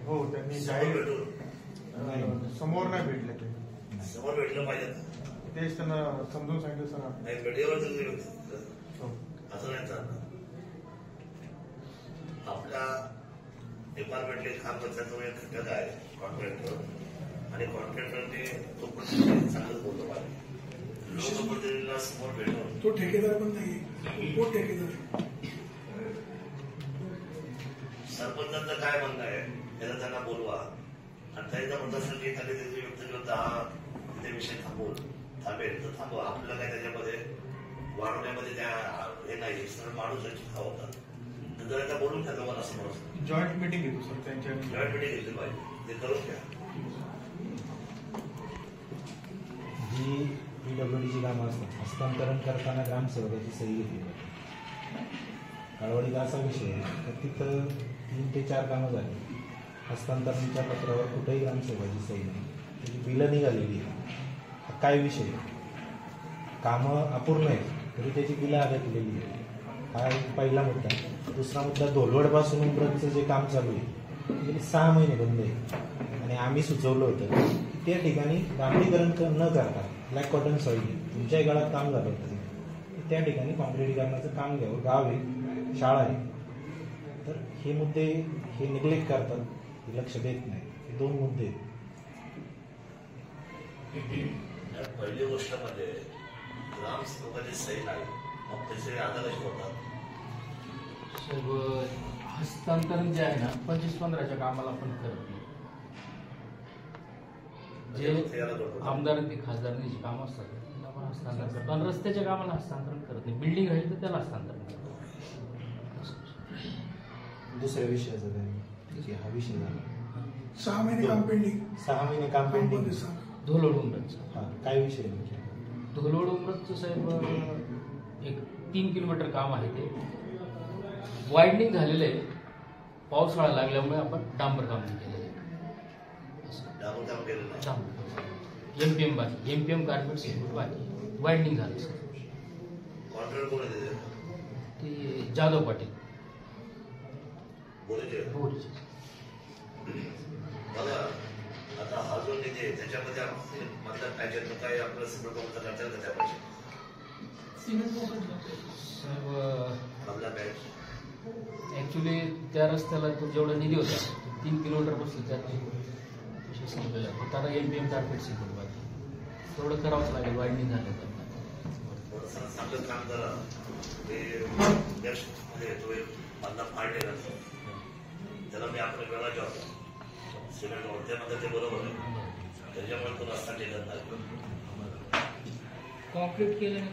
हो त्यांनी जाहीर समोर नाही भेटले ते समोर भेटलं पाहिजे तेच त्यांना समजून सांगितलं. सर असं नाही चालणार. आपल्या डिपार्टमेंटले काम करण्याचा एक घटक आहे कॉन्ट्रॅक्टर आणि कॉन्ट्रॅक्टरने तो चांगलंच बोलतो पाहिजे. लोकप्रतिनिधीला समोर भेटून तो ठेकेदार पण नाही, तो ठेकेदार सरपंचांचं काय म्हणणं आहे त्याला त्यांना बोलवा आणि त्यांचा म्हणत असेल की एखादी व्यक्त हा ते विषय थांबेल तर थांबवा. आपल्याला काय त्याच्यामध्ये वाढवण्यामध्ये त्या हे नाही सर माणूस हा होता जर त्या बोलून घ्या तुम्हाला समोर जॉईंट मिटिंग घेतो सर त्यांच्या जॉईंट मिटिंग घेतली पाहिजे ते करून घ्या. जी पीडब्ल्यूडीची कामं असतात हस्तांतरण करताना ग्रामसेवकाची सही घेतली जाते. काळवाडीचा असा विषय आहे तर तिथं 3 ते 4 कामं झाली, हस्तांतरणच्या पत्रावर कुठेही ग्रामसेवकाची सही नाही, त्याची बिलं निघालेली आहे. हा काय विषय, कामं अपूर्ण आहेत तरी त्याची बिलं अडकलेली आहे. हा एक पहिला मुद्दा. दुसरा मुद्दा धोलवडपासून उमरतचं जे काम चालू आहे गेली 6 महिने बंद आहे. आणि आम्ही सुचवलं होतं की त्या ठिकाणी डांबरीकरण न करता ब्लॅक कॉटन सॉईल तुमच्याही गावात काम झालं होतं त्या ठिकाणी कॉन्क्रिटीकरणाचं काम घ्यावं. गाव आहे, शाळा आहे. तर हे मुद्दे हे निग्लेक्ट करतात, हे लक्ष देत नाही. हे 2 मुद्दे आहेत. पहिली गोष्ट म्हणजे ग्रामसेवकाची सही नाही, मग त्याचे आधार कसे होतात? हस्तांतरण जे आहे ना 25-15च्या कामाला आपण करत नाही. जे आमदारांनी खासदारांची कामं असतात त्यांना आपण हस्तांतरण करतो आणि रस्त्याच्या कामाला हस्तांतरण करत नाही. बिल्डिंग राहील तर त्याला हस्तांतरण करतो. दुसऱ्या विषयाचा काय हा विषय झाला 6 महिने काम पेंडिंग. 6 महिने काम पेंडिंग. धुलोड उमरच काय विषय धुलोड उमरचं साहेब एक 3 किलोमीटर काम आहे. ते वायडनिंग झालेलं आहे. पावसाळा लागल्यामुळे आपण डांबर काम केलेलं आहे. एमपीएम बाकी, एमपीएम कार्पेट सिमेंट बाकी, वायडनिंग झालं सर. कॉन्ट्रॅक्ट कोण आहे ते जाधव पाटील बोरीचे. बघा आता हा जो निधी आहे त्याच्यामध्ये मतलब पॅचेत काय आपलं सिमेंट वगैरे करता येतं त्या पैसे आपला पॅच ऍक्च्युली त्या रस्त्याला तो जेवढा निधी होता 3 किलोमीटर बसलं त्यात आता एमपीएम कार्पेट सिमेंट बाकी तेवढं करावंच लागेल. वायडनिंग झालं तर चांगलं काम करा. ते म्हणजे तो एक माझा पार्ट आहे त्याला मी आपल्या वेळा होता सिमेंट त्यामध्ये ते बरोबर आहे. त्याच्यामुळे तो रस्ता टेकत नाही. कॉन्क्रीट केल्याने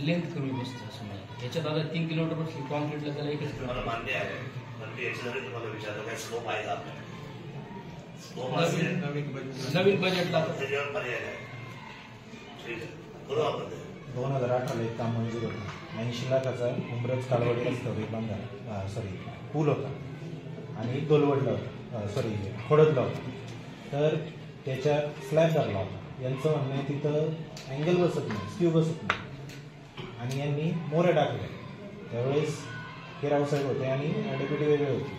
लेंथ कमी बसते असं मला. याच्यात आता 3 किलोमीटर बसली कॉन्क्रीटला त्याला 1 मला मान्य आहे. पण मी याच्यासाठी तुम्हाला विचारतो काय स्लोप आहे का आपल्याला? नवीन बजेटला त्याच्यावर पर्याय नाही. ठीक आहे करू आपण 2018ला एक काम मंजूर होतं. 80 लाखाचा उमरज कालवाडी रस्त्यावर एक बांधा पूल होता आणि डोलवडला होता खोडदला होता. तर त्याच्या स्लॅब धरला होता. यांचं म्हणणं आहे तिथं अँगल बसत नाही, स्क्यू बसत नाही आणि यांनी मोरे टाकले. त्यावेळेस हे रावसाहेब होते आणि डेप्युटी वेगळे होते.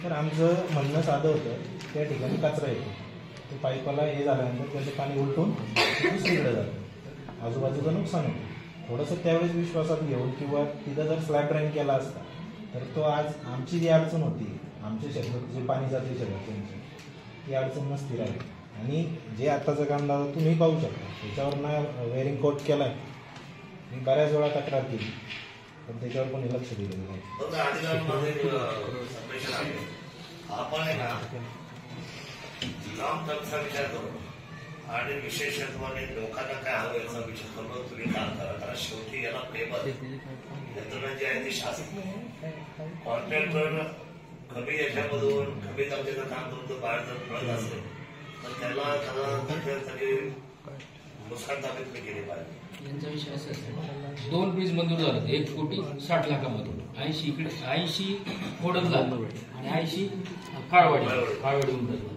तर आमचं म्हणणं साधं होतं त्या ठिकाणी कचरा येतो, ते पाईपाला हे झाल्यानंतर त्याचं पाणी उलटून दुसरीकडे जातं, आजूबाजूचं नुकसान होतं. थोडंसं त्यावेळेस विश्वासात घेऊन किंवा तिथं जर स्लॅब ड्राईन केला असता तर तो आज आमची जी अडचण होती, आमच्या शेतात जे पाणी जाते शेताची ती अडचण नसती राहिली. आणि जे आत्ताचं काम दादा तुम्ही पाहू शकता त्याच्यावर ना वेअरिंग कोट केला आहे. मी बऱ्याच वेळा तक्रार केली पण त्याच्यावर कोणी लक्ष दिलेलं नाही. आपण आहे ना लॉंग टर्मचा विचार करू आणि विशेषत्वाने लोकांना काय हवं याचा विचार करून तुम्ही काम करा. कारण शेवटी याला पेपर यंत्रणा जी आहे ती शासन कॉन्ट्रॅक्टर कमी याच्यामधून कमी दर्जाचं काम करून तो बाहेर जर पडत असेल तर त्याला त्याच्यासाठी नुकसान दाखल तुम्ही केले पाहिजे. यांचा विषय असा आहे 2 ब्रिज मंजूर झालं 1,60 लाखामधून 80 इकडे 80 खोडदला आणि 80 काळवाडी उमरला.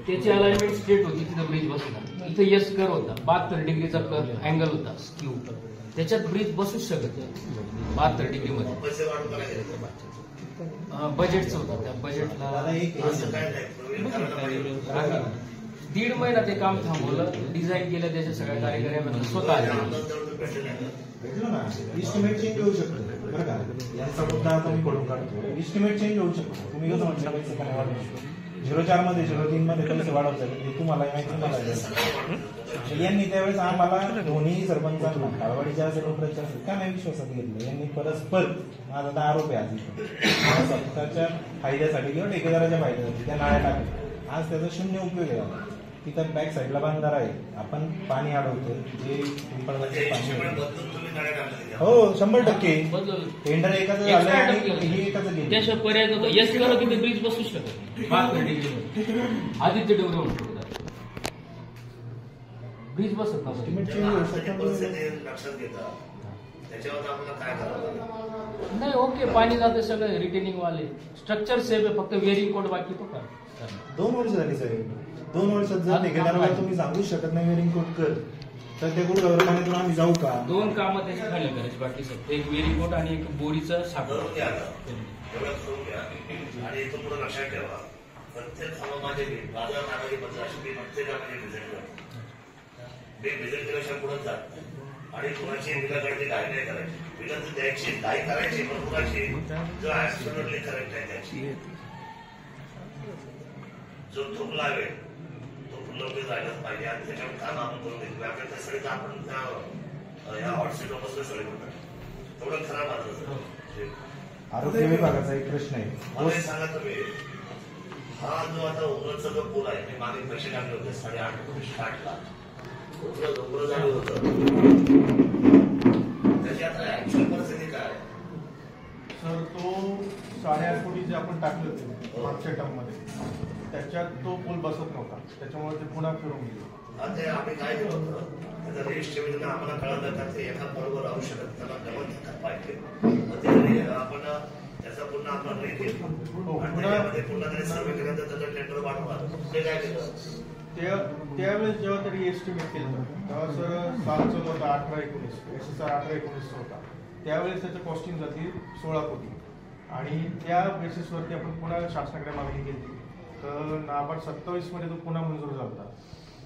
त्याची अलाइनमेंट स्ट्रेट होती. तिथं ब्रिज बसला. इथं यस कर होता 72 डिग्रीचा कर अँगल होता स्क्यू. त्याच्यात ब्रिज बसूच शकत नाही 72 डिग्रीमध्ये. बजेटचं होतं त्या बजेटला 1.5 महिना ते काम थांबवलं. डिझाईन केलं त्याच्या सगळ्या कार्यक्रमांना स्वतः भेटलो ना. इस्टिमेट चेंज होऊ शकतो बरं का. यांचा मुद्दा आता मी खोडून काढतो. इस्टिमेट चेंज होऊ शकतो. तुम्ही कसं म्हटलं पैसे काय वाढवू शकतो 03 मध्ये 03 मध्ये पैसे वाढवतात हे तुम्हाला माहिती मला. यांनी त्यावेळेस आम्हाला दोन्ही सरपंचांना काळवाडीच्या असेल उमरजच्या असेल का नाही विश्वासात घेतलं. यांनी परस्पर माझा आता आरोप आहे आधी स्वतःच्या फायद्यासाठी किंवा ठेकेदाराच्या फायद्यासाठी त्या नाळ्या टाकल्या. आज त्याचा 0 उपयोग आहे. तिथं बॅक साईडला बांधारा आहे. आपण पाणी अडवतो जे पिंपळाचं पाणी हो 100% टेंडर एकाच झालं आणि हे एकाच गेलं. त्याशिवाय पर्याय नव्हता. यस करा तिथे ब्रिज बसू शकत आदित्य डोंगर ब्रिज बसत नाही. ओके पाणी जाते सगळं रिटेनिंग वाले स्ट्रक्चर सेफ आहे. फक्त वेअरिंग कोड बाकी तो का 2 वर्ष झाली साहेब. 2 वर्षात जर ठेकेदाराला तुम्ही सांगू शकत नाही वेअरिंग कोट कर तर ते कुठं गव्हर्नमेंटून आम्ही जाऊ का. 2 कामं त्याच्या खाली करायची बाकी सर. एक वेअरिंग कोट आणि एक बोरीचं साखर एवढं करून घ्या. आणि इथून पुढे लक्षात ठेवा, प्रत्येक हवामानाचे बाजार नावाची पत्र अशी मी प्रत्येकामध्ये व्हिजिट करतो. मी व्हिजिट केल्याशिवाय पुढे जात नाही. आणि कुणाची विकाकडची घाई नाही करायची. विकत द्यायची घाई करायची, पण कुणाची जो ऍब्सोल्युटली करेक्ट आहे त्याची. जो थूक लावेल तो फुलवली जायलाच पाहिजे. आणि त्याच्यावर काम आपण करून घेतो. आपल्या त्यासाठी तर आपण या हॉटसेटवर बसले सगळे म्हणतात थोडं खराब आलं. आरोग्य विभागाचा एक प्रश्न आहे. मला हे सांगा तुम्ही, हा जो आता उमरचा जो पूल आहे, मी मागे पैसे टाकले होते 8.8 लाख उमर झालं होतं. त्याची आता ऍक्च्युअल परिस्थिती काय? सर तो 8.5 कोटी जे आपण टाकले होते मागच्या टर्ममध्ये, त्याच्यात तो पूल बसत नव्हता. त्याच्यामुळे ते पुन्हा फिरून गेले. आता आम्ही काय केलं होतं, त्याचा रेजिस्ट्रेशन आम्हाला कळलं का ते एका बरोबर राहू शकत, त्याला डबल धक्का पाहिजे. मग ते आपण त्याचा पुन्हा आपण त्याच्यामध्ये पुन्हा त्याने सर्वे केल्यानंतर त्याचं टेंडर वाढवणार. ते काय केलं त्यावेळेस जेव्हा तरी एस्टिमेट केलं तेव्हा सर सालचं होता 18-19 SSR 18-19 होता. त्यावेळेस त्याचं कॉस्टिंग जाते 16 कोटी. आणि त्या बेसिसवरती आपण पुन्हा शासनाकडे मागणी केली. तर नाबार्ड 27 मध्ये तो पुन्हा मंजूर झाला होता.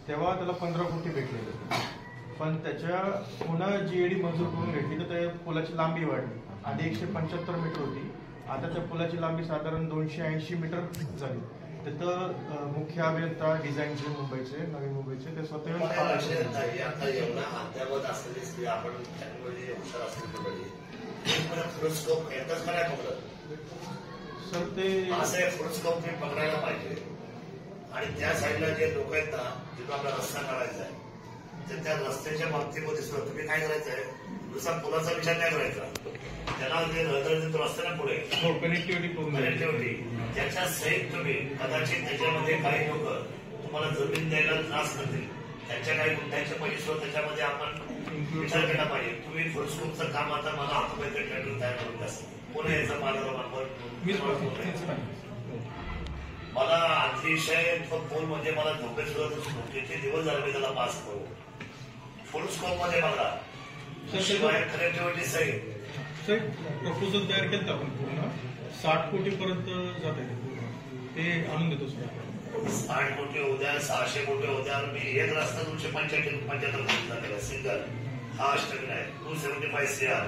तेव्हा त्याला 15 कोटी भेटलेले. पण त्याच्या पुन्हा GAD मंजूर करून घेतली तर त्या पुलाची लांबी वाढली. आधी 175 मीटर होती, आता त्या पुलाची लांबी साधारण 280 मीटर झाली. तिथं मुख्य अभियंता डिझाईनचे मुंबईचे, नवी मुंबईचे ते स्वतः आता एवढा अद्यावत असलेली स्त्री आपण त्यामुळे हुशार असलेली फुल स्कोप येतच काय पकडत सर. ते असं फुल स्कोप तुम्ही पकडायला पाहिजे. आणि त्या साईडला जे लोक आहेत ना, जिथं आपला रस्ता काढायचा आहे, तर त्या रस्त्याच्या बाबतीमध्ये सुद्धा तुम्ही काय करायचं आहे, नुसता पुलाचा विचार नाही करायचा. त्याला जे रहदारी रस्ता ना पुढे कनेक्टिव्हिटी त्याच्या सहित तुम्ही कदाचित त्याच्यामध्ये काही लोक तुम्हाला जमीन द्यायला त्रास करतील. त्यांच्या काही गुन्ह्यांच्या पैसे त्याच्यामध्ये आपण विचार केला पाहिजे. तुम्ही फुलस्कोपचं काम आता मला हातोबाई टेंडर तयार करून द्या. कोणी यायचं माझा मला अतिशय तो फोन म्हणजे मला झोपेत सुद्धा किती दिवस झाले मी त्याला पास करू. फुल स्कोप मध्ये बघा कनेक्टिव्हिटी सहित प्रपोजल तयार केलं आपण पूर्ण 60 कोटीपर्यंत जात आहे. ते आणून देतो सर. 60 कोटी होऊ द्या, 600 कोटी होऊ द्या. मी एक रस्ता 275 कोटी सिंगल. हा अष्टक आहे 275 CR.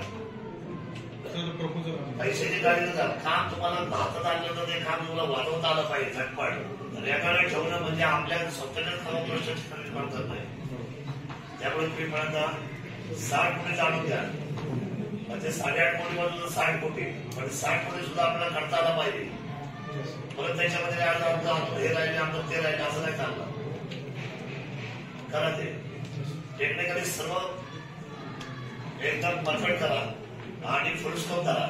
पैशाची गाडी नका. काम तुम्हाला हातात आणलं तर ते काम तुम्हाला वाजवता आलं पाहिजे झटपट. रेकॉर्ड ठेवणं म्हणजे आपल्या स्वतःच्याच खरं गोष्ट निर्माण करत नाही. त्यामुळे तुम्ही म्हणता 60 कोटी जाणून द्या. म्हणजे 8.5 कोटी मधून 60 कोटी म्हणजे 60 कोटी सुद्धा आपल्याला करता आला पाहिजे. परत त्याच्यामध्ये हे राहिले आमचं ते राहिले असं नाही चाललं. करा ते टेक्निकली सर्व एकदम परफेक्ट करा आणि फुल स्कोप करा.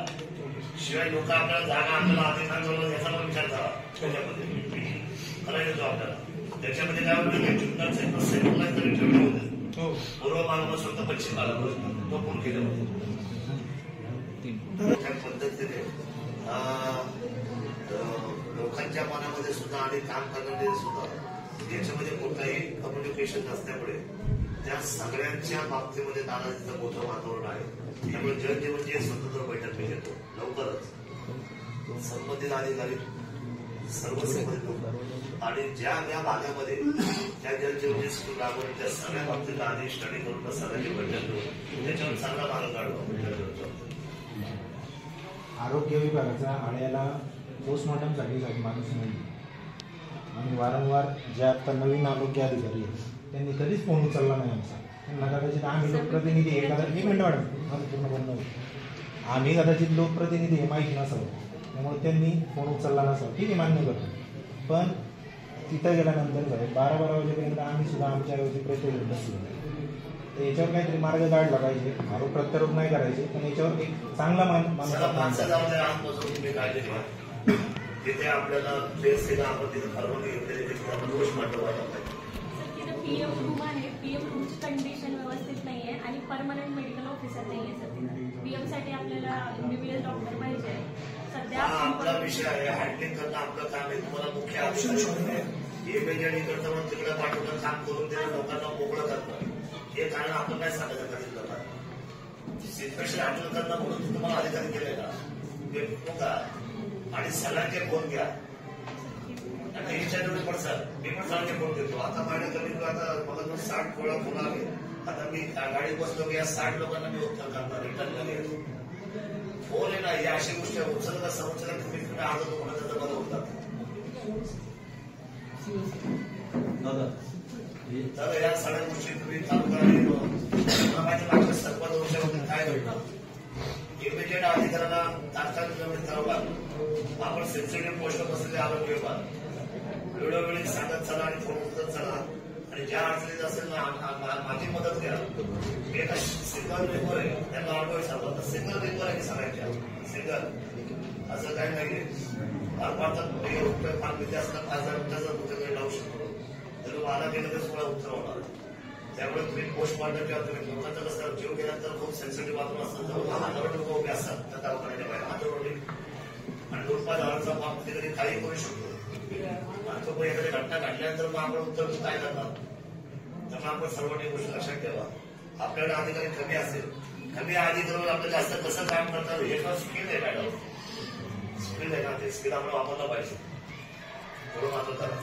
शिवाय लोक आपल्याला जागा आपल्याला अधिकार याचा पण विचार करा. त्याच्यामध्ये करायचं जो आपल्याला त्याच्यामध्ये काय होतं तरी ठेवलं होतं. पूर्व भागापासून तर पश्चिम भागापासून तो पूर्ण केलं होतं. त्या पद्धतीने लोकांच्या मनामध्ये सुद्धा आणि काम करणारे सुद्धा याच्यामध्ये कोणताही कम्युनिकेशन नसल्यामुळे त्या सगळ्यांच्या बाबतीमध्ये नाराजीचं मोठं वातावरण आहे. त्यामुळे जलजीवनची स्वतंत्र बैठक मी घेतो लवकरच. संबंधित अधिकारी सर्व संबंधित लोक आणि ज्या भागामध्ये त्या जलजीवनची स्कूल राबवून त्या सगळ्या बाबतीत आधी स्टडी करून सगळ्यांची बैठक घेऊन त्याच्यावर चांगला मार्ग काढू. आरोग्य विभागाचा आळ्याला पोस्टमॉर्टमसाठी माणूस नाही. आम्ही वारंवार जे आता नवीन आरोग्य अधिकारी आहेत त्यांनी कधीच फोन उचलला नाही आमचा. त्यांना कदाचित आम्ही लोकप्रतिनिधी एखादा 1 मिनिट मॅडम माझं पूर्ण बोलणं होतं. आम्ही कदाचित लोकप्रतिनिधी हे माहीत नसावं त्यामुळे त्यांनी फोन उचलला नसावा. ठीक आहे मान्य करतो. पण तिथं गेल्यानंतर 12-12 वाजेपर्यंत आम्ही सुद्धा आमच्या ऐवजी प्रत्येक बसलो. तर याच्यावर काहीतरी मार्ग काढला पाहिजे. आरोप प्रत्यारोप नाही करायचे पण याच्यावर एक चांगला माणूस तिथे आपल्याला प्लेस केला आपण तिथे परवानगी घेतलेली तिथे दोष पाठवायला पाहिजे. PM रूम आहे. PM रूमची कंडिशन व्यवस्थित नाहीये आणि परमनंट मेडिकल ऑफिसर नाहीये सर तिथे. PM साठी आपल्याला इंडिव्हिज्युअल डॉक्टर पाहिजे. सध्या आपला विषय आहे हँडलिंग करणं आपलं काम आहे. तुम्हाला मुख्य अधिकारी करतं मग तिकडे पाठवणं काम करून देणं लोकांना मोकळं करणं हे कारण आपण काय सांगायचं कधी सिच्युएशन हँडल करणं म्हणून तुम्हाला अधिकारी केलंय का? आणि सगळ्यांचे फोन घ्या. आता इन्चार्ज पण सर मी पण सगळ्यांचे फोन देतो. आता माझ्या कमी आता मला 60 वेळा फोन आले. आता मी गाडीत बसलो की या 60 लोकांना मी उत्तर करणार रिटर्न लगेच. फोन आहे ना या अशी गोष्ट उचलला समोरच्याला कमीत कमी आज कोणाचा तर बरं होतात. तर या सगळ्या गोष्टी तुम्ही चालू करा. मागच्या सरपंच वर्षामध्ये काय घडलं इमिजिएट अधिकाऱ्यांना तात्काळ निलंबित करावं लागलं. आपण सेन्सिटिव्ह पोस्ट बसलेले आरोग्य विभाग वेळोवेळी सांगत चला आणि फोन उचलत चला आणि ज्या अडचणीत असेल ना माझी मदत घ्या. एका सिंगल रिंगवर आहे त्यांना ऑटो सांगतो तर सिंगल रिंगवर आहे सांगायच्या सिंगल असं काही नाहीये. रुपये फार विद्या असतात 5,000 रुपयाचा तुमच्याकडे लावू शकतो तर मला गेलं तर तुम्हाला उत्तर होणार. त्यामुळे तुम्ही पोस्टमॉर्टम किंवा तुम्ही लोकांचं कसं जीव गेल्यानंतर खूप सेन्सिटिव्ह बातमी असतात तर हातावर लोक उभे असतात त्या दवाखान्याच्या बाहेर हातावर आणि 2-5 माप कधी काही करू शकतो. आणि तो एखादी घटना घडल्यानंतर मग आपण उत्तर काय करणार. त्यामुळे आपण सर्वांनी गोष्टी लक्षात ठेवा. आपल्याकडे अधिकारी कमी असेल कमी अधिकाऱ्यावर आपलं जास्त कसं काम करतात हे पण स्किल आहे मॅडम. स्किल आहे ना ते स्किल आपण वापरलं पाहिजे. थोडं मात्र करा.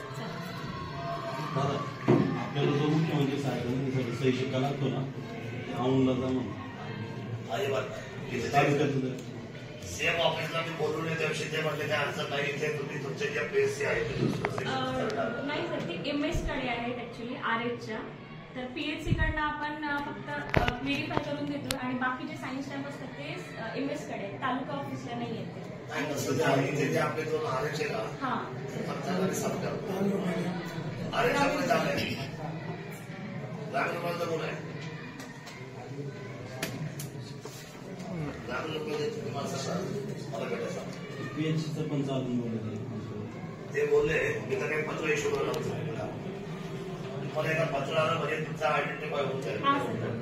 आपल्याला जो मुख्यमंत्री साहेबांनी सही शिक्का लागतो ना औंधला जा म्हणून सीएम ऑफिसला मी बोलून त्याविषयी ते म्हटले काय अडचण नाही. इथे तुम्ही तुमचे जे पीएससी आहेत नाही सर ते MS कडे आहेत ऍक्च्युली RHच्या. तर PHC कडनं आपण फक्त व्हेरीफाय करून देतो आणि बाकी जे सायन्स स्टॅम्प असतात ते MS कडे आहेत. तालुका ऑफिसला नाही येते. इथे जे आपले दोन RH आहे ना फक्त RH झाले लाख रुपयाचा गुण आहे. लाख रुपये तुम्ही मला भेटायचा PHCचं पण चालून बोलले ते बोलले मी तर काही पत्र इश्यू करणार मला एका पत्राला म्हणजे तुमचा आयडेंटिफाय होऊन जाईल.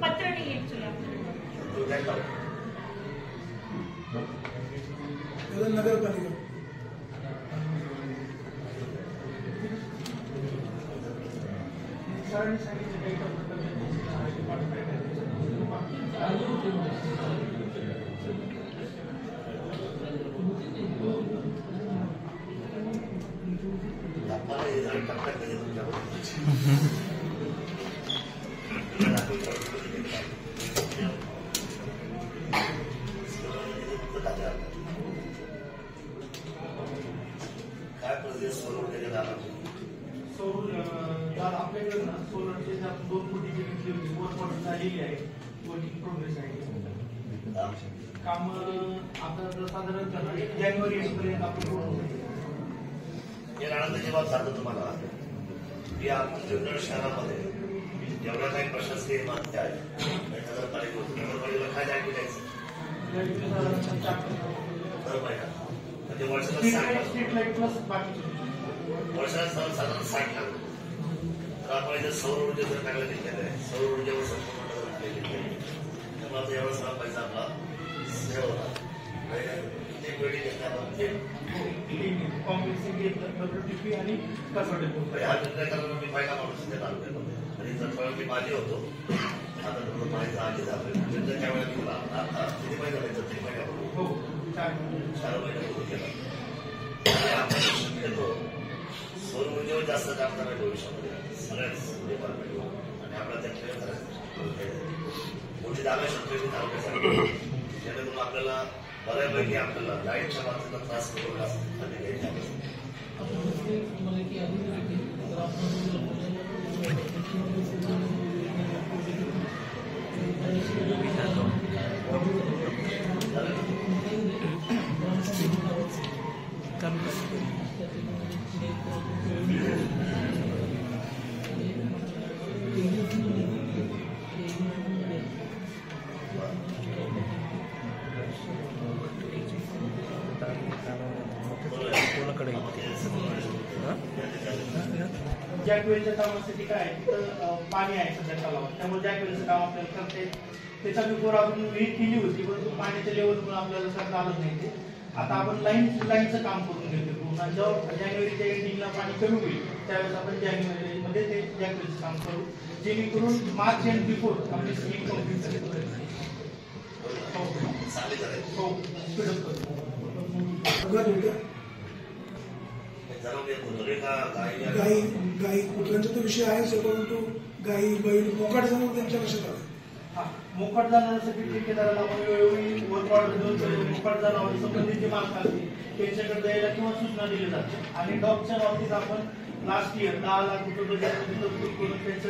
पत्र नाही ऍक्च्युली नगरपालिका काय प्रदेश सोडून त्याच्यात आला आपल्याकडे ना सोलरचे 2 कोटीची घेतली होती वर्क झालेली आहे. वर्किंग प्रोग्रेस आहे. काम आता साधारण जानेवारी पर्यंत आपण पूर्ण हे आनंद जबाब सांगतो तुम्हाला की जुन्नर शहरामध्ये जेवढ्या काही प्रशासकीय इमारती आहेत नगरपालिकेला काय लाईट द्यायचं म्हणजे वर्षाला साधारण 60 लाख. तर आपण इथे सौर ऊर्जेचं चांगलं घेतलेलं आहे. सौर ऊर्जेवर संपूर्ण त्यामुळे आता एवढा सगळा पैसा आपला सेव होता. किती वेळी हा निर्णय करताना मी पहिला माणूस त्या तालुक्यात आणि जर मी माझे होतो आता थोडं माहिती आधी झालं निर्णय त्यावेळेला केला. आता किती महिने झाले 3 महिन्यापूर्वी 4 महिन्यापूर्वी केला. आपण घेतो सौर ऊर्जेवर जास्त काम करायला भविष्यामध्ये सगळ्याच डिपार्टमेंट आणि आपल्याला त्या क्लिअर करायचं मोठी जागा शक्य तालुक्यासाठी जेणेकरून आपल्याला बऱ्यापैकी आपल्याला लाईटच्या बाबतीत त्रास करून आणि घ्यायच्या जॅकवेलच्या कामासाठी काय तिथं पाणी आहे सध्या तलावात. त्यामुळे जॅकवेलचं काम आपल्याला करता येईल. त्याचा बिफोर आपण विहीर केली होती परंतु पाण्याच्या लेवलमुळे आपल्याला करता आलं नाही ते. आता आपण लाईनचं काम करून घेतो पूर्ण. जेव्हा जानेवारीच्या एंडिंगला पाणी कमी होईल त्यावेळेस आपण जानेवारीमध्ये ते जॅकवेलचं काम करू जेणेकरून मार्च एंड बिफोर आपली स्कीम कम्प्लीट करेल. हो स्पीडअप करू. गाई गाई कुत्र्यांचा तो विषय आहेच, परंतु गाई बैल मोकाट जनावर त्यांच्या लक्षात आलं. मोकाट जनावरांसाठी ठेकेदाराला आपण वेळोवेळी वर्कआउट देऊन मोकाट जनावर संबंधित मालक असतील त्यांच्याकडे द्यायला किंवा सूचना दिल्या जातात. आणि डॉगच्या बाबतीत आपण लास्ट इयर 10 लाख रुपये बजेट करून त्यांचं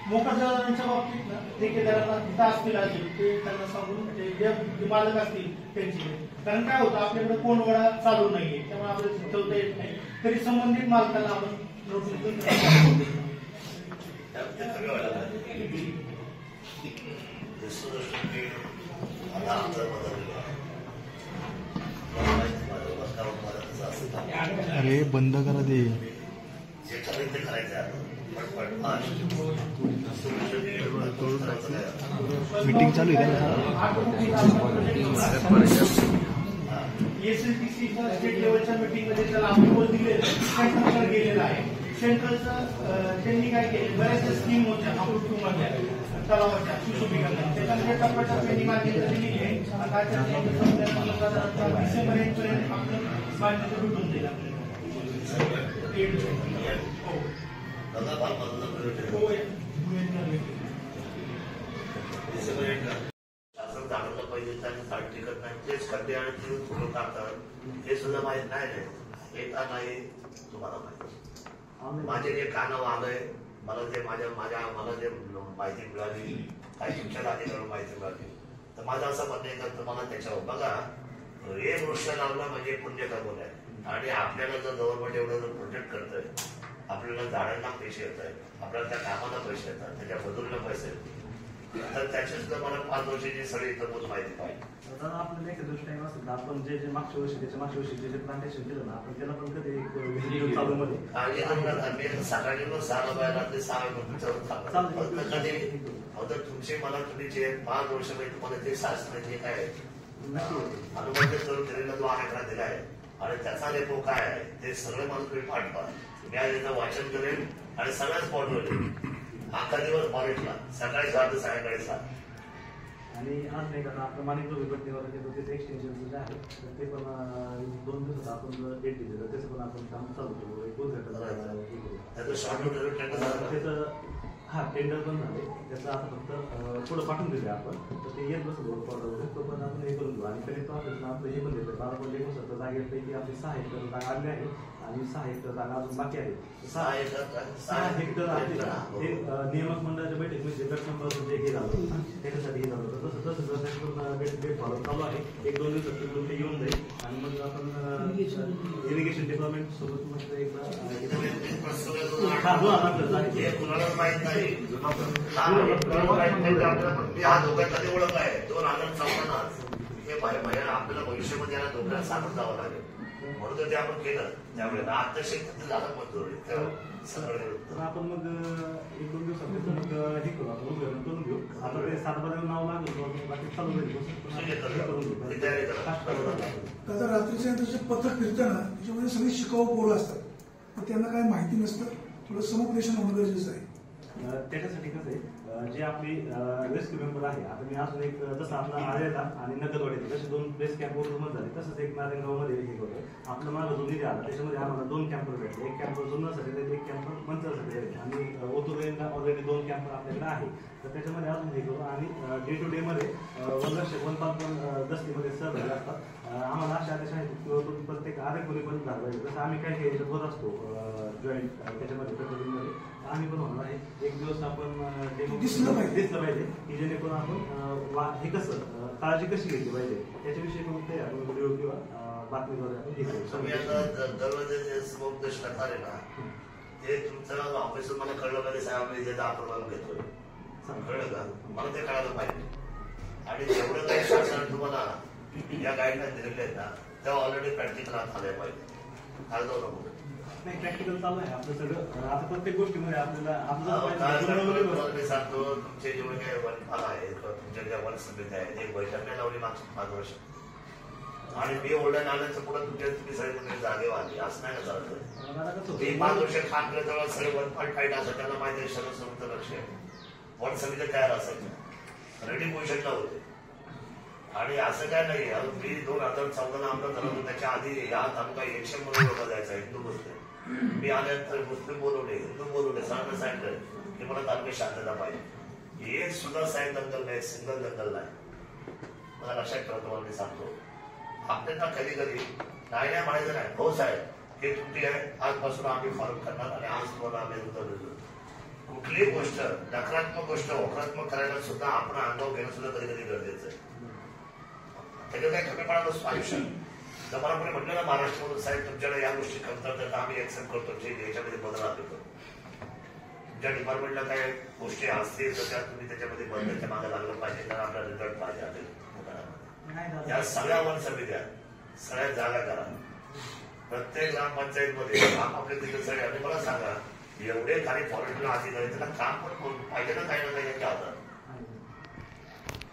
मोकाट जनावरांच्या बाबतीत ना ठेकेदारांना तास दिला असेल ते त्यांना सांगून जे मालक असतील त्यांचे, कारण काय होतं आपल्याकडे कोण वडा चालू नाहीये त्यामुळे आपल्याला ठेवता येत नाही, तरी संबंधित मालकाला आपण नोटीस देऊन अरे बंद करा ते. मीटिंग चालू आहे एसएलटीसी स्टेट लेवलच्या मीटिंगमध्ये त्याला अप्रुव्हल दिलेलं गेलेलं आहे. सेंट्रलचं त्यांनी काय केलं, बऱ्याचशा स्कीम होत्या अप्रूव्ह मधल्या तलावाच्या सुशोभीकरणाच्या, त्याच्यामध्ये टप्प्याटप्प्याने मान्यता दिली आहे. आता डिसेंबर पर्यंत आपलं मान्यता भेटून दिला. शासन जाणवलं पाहिजे त्यांनी साठ टिकत नाही, तेच खड्डे आणि ते फुलं काढतात हे सुद्धा माहीत नाही. हे का नाही तुम्हाला माहिती. माझे जे कानावर आलंय, मला जे मला जे माहिती मिळाली, काही तुमच्या अधिकाऱ्यांना माहिती मिळाली, तर माझं असं म्हणणं आहे का तुम्हाला त्याच्यावर बघा, एक वृक्ष लावला म्हणजे पुण्य कमवलं आहे. आणि आपल्याला जर गव्हर्नमेंट एवढं जर प्रोटेक्ट करतंय, आपल्याला झाडांना पैसे येत आहेत, आपल्याला त्या कामाला पैसे येतात, त्याच्या मजुरीला पैसे येतात, तर त्याची सुद्धा मला 5 वर्षाची सगळी इतर माहिती पाहिजे. आपल्याला एक दृष्टी आहे असं आपण जे मागच्या वर्षी त्याच्या मागच्या वर्षी जे प्लांटेशन केलं ना आपण त्याला पण कधी चालू मध्ये मी सकाळी पण 6 बाय रात्री 6 कधी तुमचे मला तुम्ही जे 5 वर्ष तुम्हाला ते शासनाचे काय अनुबंधित करून दिलेला जो आराखडा दिला आहे आणि त्याचा रेपो काय आहे ते सगळं मला तुम्ही पाठवा. मी आज याचं वाचन करेन आणि सगळ्याच पाठवले. अख्खा दिवस फॉरेस्टला सकाळी 7 ते सायंकाळी 7. आणि आज नाही का आपलं माणिक विपत्तीवर त्याचं एक्सटेन्शन जे आहे तर ते पण 2 दिवसात आपण डेट दिलं त्याचं पण आपण काम चालू करू. त्याचं टेंडर पण झाले, त्याचं आता फक्त पुढं पाठवून दिले आपण, तर ते येत बसत वगैरे तो पण आपण हे करून घेऊ. आणि कलेक्टर ऑफिसला आपलं हे पण देतं 12.59 जागेपैकी आपली 6 हेक्टर जागा आली आहे आणि 6 हेक्टर जागा अजून बाकी आहे. 6 हेक्टर हे नियामक मंडळाच्या बैठकीमध्ये गट नंबर जे हे झालं त्याच्यासाठी हे झालं होतं. तसं डेट फॉलो चालू आहे. 1-2 दिवसात ते येऊन जाईल आणि मग आपण इरिगेशन डिपार्टमेंट सोबत मग एकदा माहित नाही हा धोका कधी ओळख आहे 2014 हे आपल्याला भविष्यामध्ये याला धोक्याला सामोरं जावं लागेल म्हणून ते आपण केलं. त्यामुळे आता शेती झालं मंजूर सगळं आपण मग 1-2 दिवसात मग हे करू आपण उद्घाटन करून घेऊ. आपल्याकडे 7 नाव लागलं बाकी चालू होईल. आता रात्रीच्या नंतरचे पथक फिरताना त्याच्यामध्ये सगळी शिकाऊ पोरं असतात, पण त्यांना काय माहिती नसतं, थोडं समुपदेशन होणं गरजेचं आहे. त्याच्यासाठी कसं आहे जे आपली रेस्क्यू मेंबर आहे, आता मी अजून एक जसं आपला आळेला आणि नगरवाडीत जसे 2 बेस कॅम्प पूर्ण झाले तसंच एक नारायणगावमध्ये हे होतं. आपलं माझा जो निधी आला त्याच्यामध्ये आम्हाला 2 कॅम्पर भेटले. एक कॅम्प जुन्नरसाठी, एक कॅम्प मंचरसाठी आणि ओतुरेला ऑलरेडी 2 कॅम्पर आपल्याकडे आहे. तर त्याच्यामध्ये अजून हे करू आणि डे टू डे मध्ये वनपाल दस्तीमध्ये सहभागी असतात. आम्हाला अशा आदेश आहेत किंवा प्रत्येक आरेखोरी पण झालं पाहिजे. जसं आम्ही काही काही होत असतो जॉईंट त्याच्यामध्ये प्रतिनिधीमध्ये आम्ही पण होणार आहे. एक दिवस आपण दिसलं पाहिजे की जेणेकरून आपण हे कसं काळजी कशी घेतली पाहिजे त्याच्याविषयी पण ते आपण व्हिडिओ किंवा बातमीद्वारे आपण हे करू. दरवाजे समुपदेश करणार आहे ना ते तुमचं ऑफिस मला कळलं पाहिजे साहेब मी त्याचा अप्रुव्हल घेतोय कळलं का मला ते कळायला पाहिजे. आणि जेवढं काही शासन तुम्हाला या गाईडलाईन दिलेल्या आहेत ना तेव्हा ऑलरेडी प्रॅक्टिकल झाले पाहिजे. काय जाऊ नको नाही प्रॅक्टिकल चालू आहे आपलं सगळं. आता प्रत्येक गोष्टीमध्ये आपल्याला मी सांगतो तुमचे जेवढे काही वनपाल आहे तुमच्या ज्या वन समित्या आहेत एक बैठक नाही लावली मागच्या 5 वर्ष आणि मी ओरडण आल्याचं पुढे तुम्ही सगळे जागे वाढली असं नाही ना चालतं. मी 5 वर्ष काम केलं तेव्हा सगळे वनपाल फाईट असं त्यांना माहिती आहे सगळं समितीचं लक्ष आहे. वन समित्या तयार असायच्या रेडी पोझिशनला होते आणि असं काय नाही मी 2014 आमदार झाला होतो त्याच्या आधी या तालुका 100 म्हणून लोक जायचा हिंदू गोष्ट मी आल्यानंतर मुस्लिम बोलवले, हिंदू बोलवले, सरांना सांगितलं की मला तालुक्यात शांतता पाहिजे. एक सुद्धा साईड दंगल नाही, सिंगल दंगल नाही. मला लक्षात ठेवतो, मी सांगतो आपल्याला कधी कधी नाही म्हणायचं नाही. हो साहेब हे त्रुटी आहे, आजपासून आम्ही फॉलो करणार आणि आज तुम्हाला आम्ही उतरलो. कुठलीही गोष्ट नकारात्मक गोष्ट होकारात्मक करायला सुद्धा आपण अनुभव घेणं सुद्धा कधी कधी गरजेचं आहे. त्याच्यात काही कमीपणा नसतो आयुष्यात. जर मला कोणी म्हटलं ना महाराष्ट्रामधून साहेब तुमच्याकडे या गोष्टी कमतरतात तर आम्ही एक्सेप्ट करतो, ठीक आहे, याच्यामध्ये बदल आणतो. तुमच्या डिपार्टमेंटला काय गोष्टी असतील तर त्या तुम्ही त्याच्यामध्ये बदलाच्या मागे लागलं पाहिजे, तर आपला रिझल्ट पाहिजे आपल्याला. या सगळ्या वन समित्या सगळ्या जागा करा. प्रत्येक ग्रामपंचायतमध्ये आपले तिथे सगळे. आणि मला सांगा एवढे खाली फॉरेस्टला अधिकारी त्यांना काम पण पाहिजे ना काही ना काही यांच्या हातात.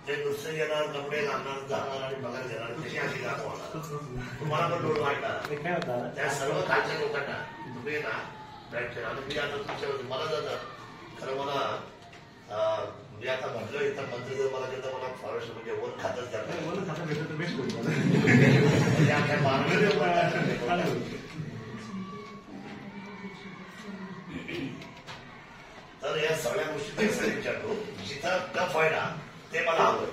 ते दुसरे येणार कपडे घालणार जाणार आणि पगार देणार त्याची आधी दाखवणार. तुम्हाला पण लोड वाटणार त्या सर्व खालच्या लोकांना तुम्ही ना भेटते. आणि मी आता तुमच्या मला जातं खरं मला मी आता म्हटलं इथं मंत्री जर मला देतं मला फॉरेस्ट म्हणजे वन खातच द्या वन खातं भेटत तर बेस्ट होईल. तर या सगळ्या गोष्टी विचारतो जिथं टफ आहे ना ते मला हवं.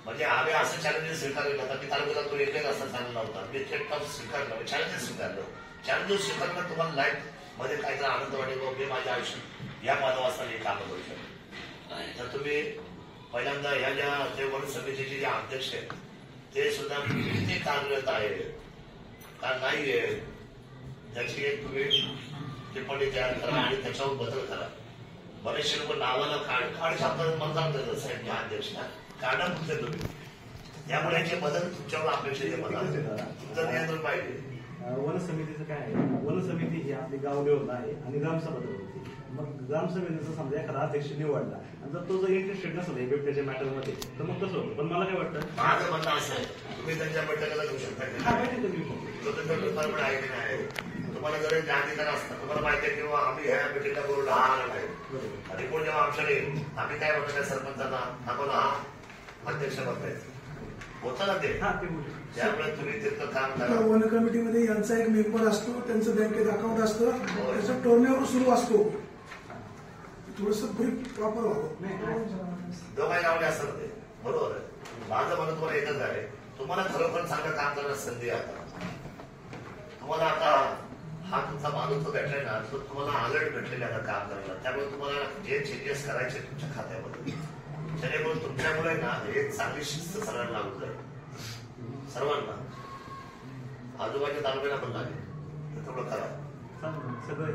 म्हणजे आम्ही असं चॅलेंजेस स्वीकारले नव्हता की तालुक्याला तो एकच असा चांगला होता. मी ते टफ स्वीकारलं, चॅलेंजेस स्वीकारलं. चॅलेंजेस स्वीकारलं तुम्हाला लाईफ मध्ये काहीतरी आनंद वाटेल. मी माझ्या आयुष्यात या पदावर हे काम करू शकतो. तर तुम्ही पहिल्यांदा या ज्या ते वन समितीचे जे अध्यक्ष आहेत ते सुद्धा किती कार्यरत आहे का नाहीये त्याची एक तुम्ही टिप्पणी तयार करा आणि त्याच्यावर बदल करा. बरेचसे लोक नावाला काढ शब्दात म्हणतात साहेब या अध्यक्षांना काढा तुमचे तुम्ही. त्यामुळे याचे बदल तुमच्यावर अपेक्षित आहे. मला तुमचं नियंत्रण पाहिजे. वन समितीचं काय आहे, वन समिती ही आपली गाव लेवलला आहे आणि ग्रामसभा होती. मग ग्रामसभेचा समजा एखादा अध्यक्ष निवडला आणि जर तो जर इंटरेस्टेड नसेल बिबट्याच्या मॅटरमध्ये तर मग कसं होतं. पण मला काय वाटतं माझं म्हणणं असं आहे तुम्ही त्यांच्या बैठकीला घेऊ शकता. डिपार्टमेंट आहे की नाही तुम्हाला जर अधिकार असतात तुम्हाला माहिती आहे किंवा आम्ही ह्या बैठकीला करून लहान आहे आणि कोण जेव्हा आमच्याकडे आम्ही काय म्हणतो त्या सरपंचांना आम्हाला हा अध्यक्ष बनवायचं होतं ना ते. त्यामुळे तुम्ही तिथलं काम करा. वन कमिटीमध्ये यांचा एक मेंबर असतो, त्यांचं बँकेत अकाउंट असतं, त्याचा टर्नओव्हर सुरू असतो. थोडस प्रॉपर दोघांनी लावले असतात ते बरोबर आहे. माझं म्हणून तुम्हाला एकच आहे तुम्हाला खरोखर चांगलं काम करण्याची संधी आता तुम्हाला आता हा तुमचा माणूस तो भेटलाय ना तो तुम्हाला अलर्ट भेटलेला आता काम करायला. त्यामुळे तुम्हाला जे चेंजेस करायचे तुमच्या खात्यामध्ये जेणेकरून तुमच्यामुळे ना एक चांगली शिस्त सगळ्यांना लागू जाईल. सर्वांना आजूबाजूच्या तालुक्याला पण लागेल तर थोडं करा. सगळं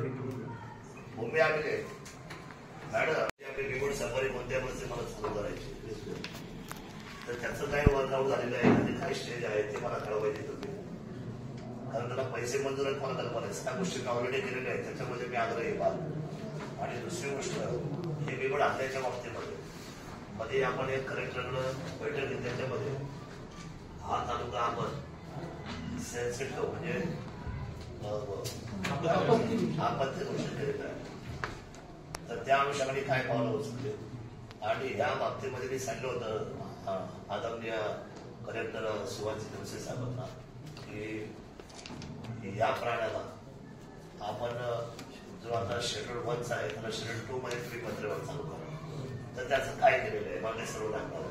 मुंबई आलेले मॅडम आपली निवड सफारी कोणत्या परिस्थिती मला सुरू करायची तर त्याचं काय वर्कआउट झालेलं आहे आणि काय स्टेज आहे ते मला कळवायचे तुम्ही. कारण त्याला पैसे मंजूर आहेत मला कल्पना आहे. सगळ्या गोष्टी ऑलरेडी केलेल्या आहेत त्याच्यामध्ये मी आग्रही व्हाल. आणि दुसरी गोष्ट हे बिघड आणल्याच्या बाबतीमध्ये मध्ये आपण एक कलेक्टरकडं बैठक घेतली त्याच्यामध्ये हा तालुका आपण सेन्सिटिव्ह म्हणजे आपत्ती घोषित केलेलं आहे. तर त्या अनुषंगाने काय पावलं उचलले आणि या बाबतीमध्ये मी सांगितलं होतं आदरणीय कलेक्टर सुभाष दिवसे साहेबांना की या प्राण्याला आपण जो आता शेड्यूल 1 आहे त्याला शेड्यूल 2 मध्ये फ्री पत्रेवर चालू करा. तर त्याचं काय केलेलं आहे मागे सर्व लागणार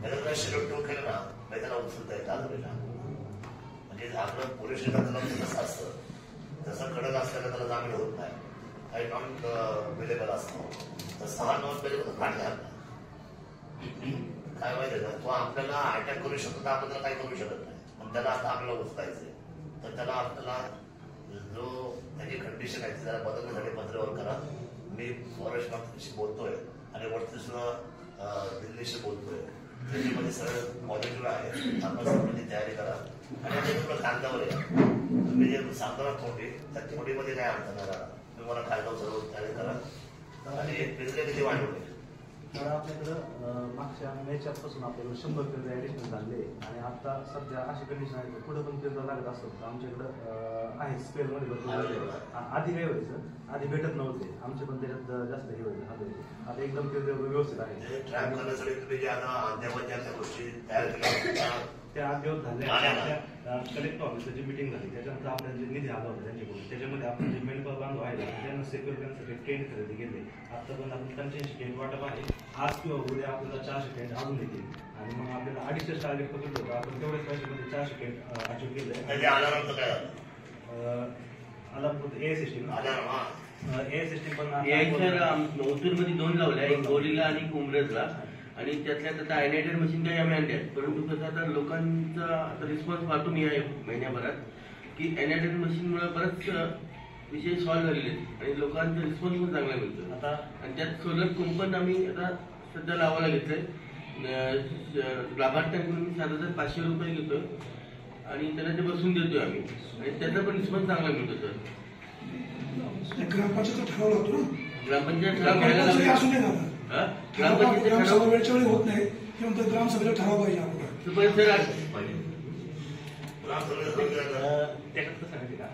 त्याला शेड्यूल 2 केलं ना मी त्याला उचलता येत आदरणीला. म्हणजे आपलं पोलीस स्टेशन कसं असतं तसं कडक असल्यानं त्याला जामीन होत नाही. काही नॉन अवेलेबल असतो तसं हा नॉन अवेलेबल काढला काय माहिती का तो आपल्याला अटॅक करू शकतो तर आपण त्याला काही करू शकत नाही. पण त्याला आता आपल्याला उचलायचंय तर त्याला आपल्याला जो त्याची कंडिशन आहे त्याला बदलण्यासाठी पत्रावर करा. मी फॉरेस्ट मंत्रीशी बोलतोय आणि वरती सुद्धा दिल्लीशी बोलतोय. त्याच्यामध्ये सगळं पॉझिटिव्ह आहे. आपण सगळ्यांनी तयारी करा आणि तुला कागदावर या तुम्ही जे सांगणार थोडी त्या थोडीमध्ये काय अर्थ नाही राहणार. तुम्ही मला कागदावर सर्व तयारी करा आणि पिंजरे किती वाढवले. तर आपल्याकडं मागच्या मेच्यापासून आपल्याकडे 100 पिंजरे ऍडिशनल झाले आणि आता सध्या अशी कंडिशन आहे की पुढे पण पिंजरा लागत असतो तर आमच्याकडं आहे स्पेअरमध्ये भरपूर. आधी काय व्हायचं आधी भेटत नव्हते आमचे पण त्याच्यात जास्त हे व्हायचे. आता एकदम पिंजरे व्यवस्थित आहे. ट्रॅप करण्यासाठी तुम्ही जे आता अद्यावत ज्या गोष्टी तयार केल्या त्या 8 दिवस झाले आपल्या कलेक्टर ऑफिसला जी मिटिंग झाली त्याच्यानंतर आपल्याला जे निधी आला होता त्यांच्याकडून त्याच्यामध्ये आपण जे मेंढपाळ बांधव आहे त्यांना सेक्युर करण्यासाठी टेंट खरेदी केले. आतापर्यंत आपण 85 टेंट वाटप आहे. आज किंवा उद्या आपल्याला 400 टेंट अजून येतील आणि मग आपल्याला 250 टार्गेट पकडलं होतं. आपण तेवढ्याच पैशामध्ये 400 टेंट अचीव्ह केले. अलाराम ए सिस्टीम पण ओतूरमध्ये 2 लावल्या, एक गोलीला आणि एक उमरेजला, आणि त्यातल्या त्यात अॅनायटेड मशीन काही आम्ही आणल्या. परंतु कसं आता लोकांचा आता रिस्पॉन्स पाहतो मी या महिन्याभरात की अॅनायटेड मशीनमुळे बरेच विषय सॉल्व्ह झालेले आहेत आणि लोकांचा रिस्पॉन्स पण चांगला मिळतो आता. आणि त्यात सोलर पंप पण आम्ही आता सध्या लावायला घेतलंय. लाभार्थ्यांकडून 7,500 रुपये घेतोय आणि त्यांना ते बसून देतोय आम्ही आणि त्याचा पण रिस्पॉन्स चांगला मिळतो. सर ग्रामपंचायत ठराव लागतो ना, ग्रामपंचायत असू नये दादा, ग्रामसभा वेळच्या वेळी होत नाही किंवा ग्रामसभेला ठराव पाहिजे त्याच्यात कसं माहिती का,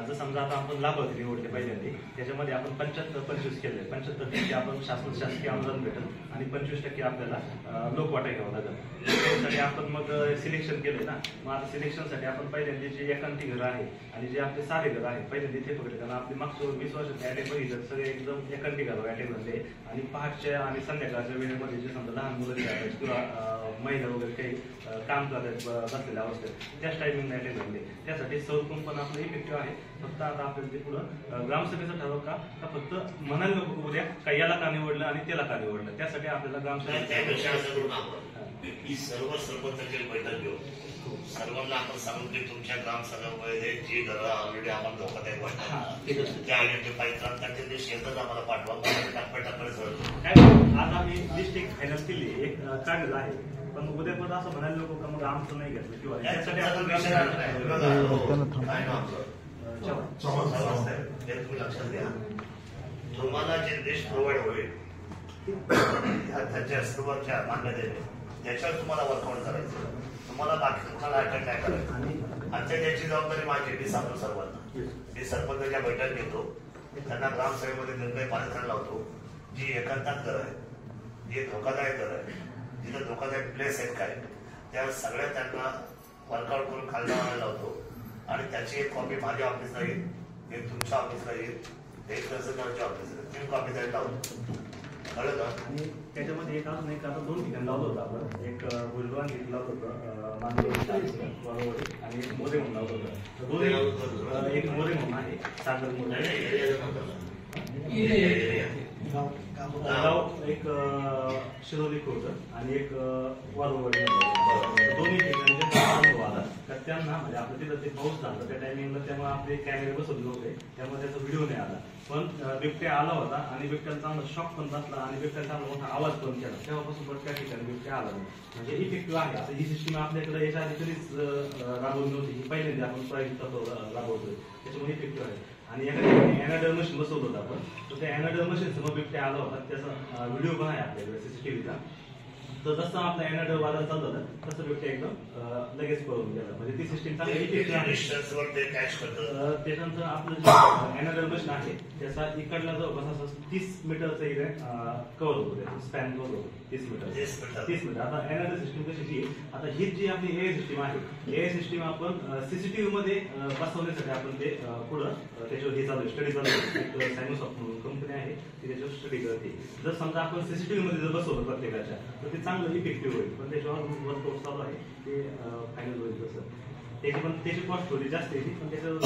जर समजा आता आपण लाभार्थी निवडले पहिल्यांदा त्याच्यामध्ये आपण 75-25 केले. 75% आपण शासकीय अनुदान भेटेल आणि 25% आपल्याला लोकवाटा घ्यावा लागेल. त्यासाठी आपण मग सिलेक्शन केलंय ना. मग आता सिलेक्शनसाठी आपण पहिल्यांदा जे एकांती घरं आहे आणि जे आपले सारे घरं आहे पहिल्यांदा इथे पकडले, कारण आपली मागच्या 20 वर्षात अटॅक बघितलं सगळे एकदम एकांती घरं अटॅक झाले आणि पहाटच्या आणि संध्याकाळच्या वेळेमध्ये जे समजा लहान मुलं जे आहेत किंवा महिला वगैरे काही काम करत बसलेल्या अवस्थेत त्याच टायमिंगला अटॅक झाले. त्यासाठी सौर पंप पण आपलं इफेक्टिव्ह आहे. फक्त आता आपल्याला ते पुढं ग्रामसभेचा ठराव का फक्त म्हणायला नको उद्या का याला का निवडलं आणि त्याला का निवडलं, त्यासाठी आपल्याला त्यापेक्षा असं करून आपण ही सर्व सरपंचाची बैठक घेऊ. सर्वांना आपण सांगून की तुमच्या ग्रामसभेमध्ये जी घरं ऑलरेडी आम्हाला धोकादायक वाटतात त्या आणि पाहिजे त्यांचे ते शेतच आम्हाला पाठवा. आता आम्ही लिस्ट एक फायनल केली, एक काढलेलं आहे. पण उद्या पण असं म्हणायला नको का मग आमचं नाही घेतलं किंवा त्यासाठी आपण लक्षात घ्या. तुम्हाला जे लिस्ट प्रोव्हाइड होईल त्याच्या सर्वच्या मान्यतेने त्याच्यावर तुम्हाला वर्कआउट करायचं. तुम्हाला बाकी तुम्हाला अटॅक नाही करायचं. आजच्या त्याची जबाबदारी माझी. मी सांगतो सर्वांना, मी सरपंचाच्या बैठक घेतो, त्यांना ग्रामसभेमध्ये निर्णय पालिकांना लावतो. जी एकांतात घर आहे, जी धोकादायक घर आहे, जिथं धोकादायक प्लेस आहेत काय, त्या सगळ्या त्यांना वर्कआउट करून खालदाराला लावतो आणि त्याची एक कॉपी माझ्या ऑफिसला येईल, एक तुमच्या ऑफिसला येईल, एक तहसीलदारच्या ऑफिसला, 3 कॉपी त्याला लावतो. कळलं का? आणि त्याच्यामध्ये एक अजून एक आता 2 ठिकाणी लावलं होतं आपण. एक भुजबळ लावलं होतं मानवी आणि एक मोरे म्हणून लावलं होतं. 2 एक मोरे म्हणून आहे, सागर मोरे गाव एक शिरोली होतं आणि एक वारुवाडी. दोन्ही ठिकाणी आला तर त्यांना म्हणजे आपलं तिथं ते पाऊस झाला त्या टायमिंगला, त्यामुळे आपले कॅमेरे बसवले नव्हते, त्यामुळे त्याचा व्हिडिओ नाही आला. पण बिबट्या आला होता आणि बिबट्याला चांगला शॉक पण बसला आणि बिबट्याला चांगला मोठा आवाज पण केला. तेव्हापासून पण त्या ठिकाणी बिबट्या आला नाही. म्हणजे इफेक्टिव्ह आहे. आता ही सिस्टीम आपल्याकडे याच्या आधी कधीच राबवली नव्हती. ही पहिल्यांदा आपण प्रायव्हेट राबवतोय, त्याच्यामुळे इफेक्टिव्ह आहे. आणि एका ठिकाणी अॅनाडर मशीन बसवलं होतं आपण, तर त्या अॅनाडर मशीन समोर बिबट्या आला होता. त्याचा व्हिडिओ पण आहे आपल्याकडे सीसीटीव्हीचा. तर जसं आपलं अॅनाडर वादळ चाललं होतं तसं बिबट्या एकदम लगेच पळून गेला. म्हणजे ती सिस्टीम चांगली. त्याच्यानंतर आपलं जे अॅनाडर मशीन आहे त्याचा इकडला जवळपास असं 30 मीटरचं इकडे कव्हर होतो, त्याचं स्पॅन कव्हर होतो 30 मीटर. आता अॅनाडर सिस्टीम कशी, आता ही जी आपली एआय सिस्टीम आहे, एआय सिस्टीम आपण सीसीटीव्ही मध्ये बसवण्यासाठी आपण ते पुढं त्याच्यावर हे चालू स्टडी चालू आहे. एक सायनोसॉफ्ट म्हणून कंपनी आहे ती त्याच्यावर स्टडी करते. जर समजा आपण सीसीटीव्ही मध्ये जर बसवलं प्रत्येकाच्या तर ते चांगलं इफेक्टिव्ह होईल. पण त्याच्यावर वर्कआउट चालू आहे, ते फायनल होईल. तसं त्याची कॉस्ट थोडी जास्त येते, पण त्याच्यावर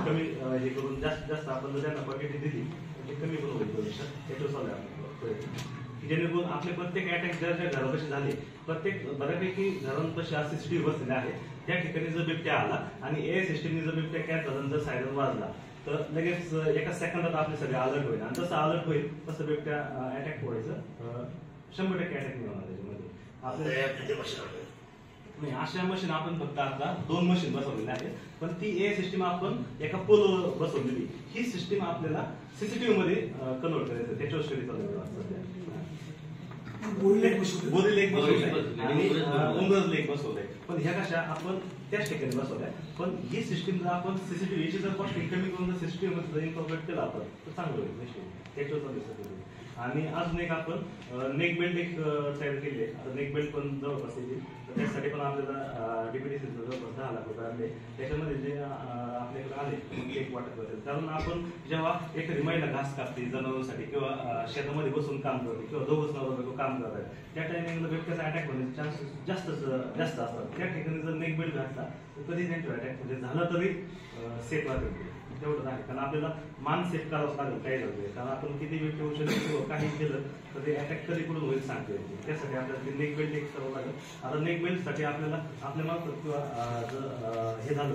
कमी हे करून जास्त आपण जर त्यांना क्वांटिटी दिली तर ते कमी पण होईल. त्याच्यावर चालू आहे आपण, जेणेकरून आपले प्रत्येक अटॅक ज्या ज्या घरापाशी झाले, प्रत्येक बऱ्यापैकी घरांपाशी आज सीसीटीव्ही बसलेले आहे. त्या ठिकाणी जर बिबट्या आला आणि एआय सिस्टीमने जर बिबट्या कॅच झाला, जर सायरन वाजला तर लगेच एका सेकंदात आपले सगळे अलर्ट होईल. आणि जसं अलर्ट होईल तसं बिबट्या अटॅक व्हायचं 100% अटॅक नाही होणार त्याच्यामध्ये. नाही, अशा मशीन आपण फक्त आता 2 मशीन बसवलेल्या आहेत. पण ती एआय सिस्टीम आपण एका पोलवर बसवलेली. ही सिस्टीम आपल्याला सीसीटीव्ही मध्ये कन्वर्ट करायचं, त्याच्यावर स्टडी चालू सध्या. बोरी लेक बसवले आणि उमरज लेक बसवलंय. पण ह्या कशा आपण त्याच ठिकाणी बसवल्या. पण ही सिस्टीम जर आपण सीसीटीव्हीची जर कॉस्टिंग कमी करून जर सिस्टीम मध्ये इन्कॉर्पोरेट केला आपण तर चांगलं होईल निश्चित. त्याच्यावर दिसत. आणि अजून एक आपण नेक बेल्ट एक तयार केली आहे. आता नेक बेल्ट पण जवळपास येतील तर त्यासाठी पण आपल्याला डीपीडीसी जवळपास 10 लाख रुपये आणले. त्याच्यामध्ये जे आपल्याकडे आले एक वाटप असेल, कारण आपण जेव्हा एखादी महिला घास कापते जनावरांसाठी किंवा शेतामध्ये बसून काम करते किंवा दोघंच नवरा काम करतात, त्या टायमिंगला बिबट्याचा अटॅक होण्याचे चान्सेस जास्त असतात. त्या ठिकाणी जर नेक बेल्ट घातला तर कधी त्यांच्यावर अटॅक म्हणजे झाला तरी सेफ वाटेल. तेवढंच आहे, कारण आपल्याला मान सेफ करावंच लागेल काही झालं, कारण आपण किती बिबटे औषध किंवा काही केलं तर ते अटॅक कधी कुठून होईल सांगता येते. त्यासाठी आपल्याला नेक बेल्ट एक करावं लागेल. आता नेक बेल्टसाठी आपल्याला आपल्या मार्फत किंवा जर हे झालं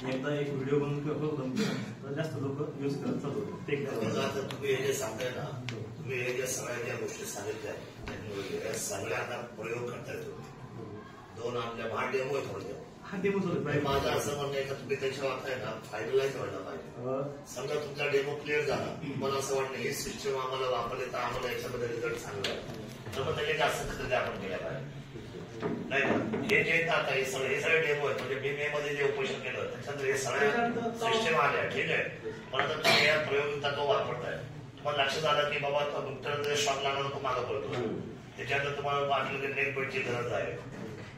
एकदा एक व्हिडिओ बनवून किंवा प्रोग्राम तर जास्त लोक यूज करत चालू. तुम्ही हे जे सांगताय ना, तुम्ही हे ज्या सगळ्या ज्या गोष्टी सांगितल्या सगळ्या आता प्रयोग करता येतो. 2 आपल्या भांड डेमो आहे थोडक्यात. हा डेमो माझं असं म्हणणं आहे का तुम्ही त्याच्या वाटताय ना फायनलाइज व्हायला पाहिजे. समजा तुमचा डेमो क्लिअर झाला, मला असं वाटतं ही सिस्टम आम्हाला वापरली तर आम्हाला याच्यामध्ये रिझल्ट चांगला आहे, तर मग त्याच्या जास्त खरेदी आपण केल्या पाहिजे. नाही का हे जे आता हे सगळे डेमो आहेत, म्हणजे मी मे मध्ये जे उपोषण केलं त्याच्यानंतर हे सगळ्या सिस्टम आल्या ठीक आहे. पण आता तुम्ही या प्रयोगिता तो वापरताय, तुम्हाला लक्षात आलं की बाबा डॉक्टर शॉक लागला तो मागं पडतो. त्याच्यानंतर तुम्हाला वाटलं की नेट बेल्टची गरज आहे.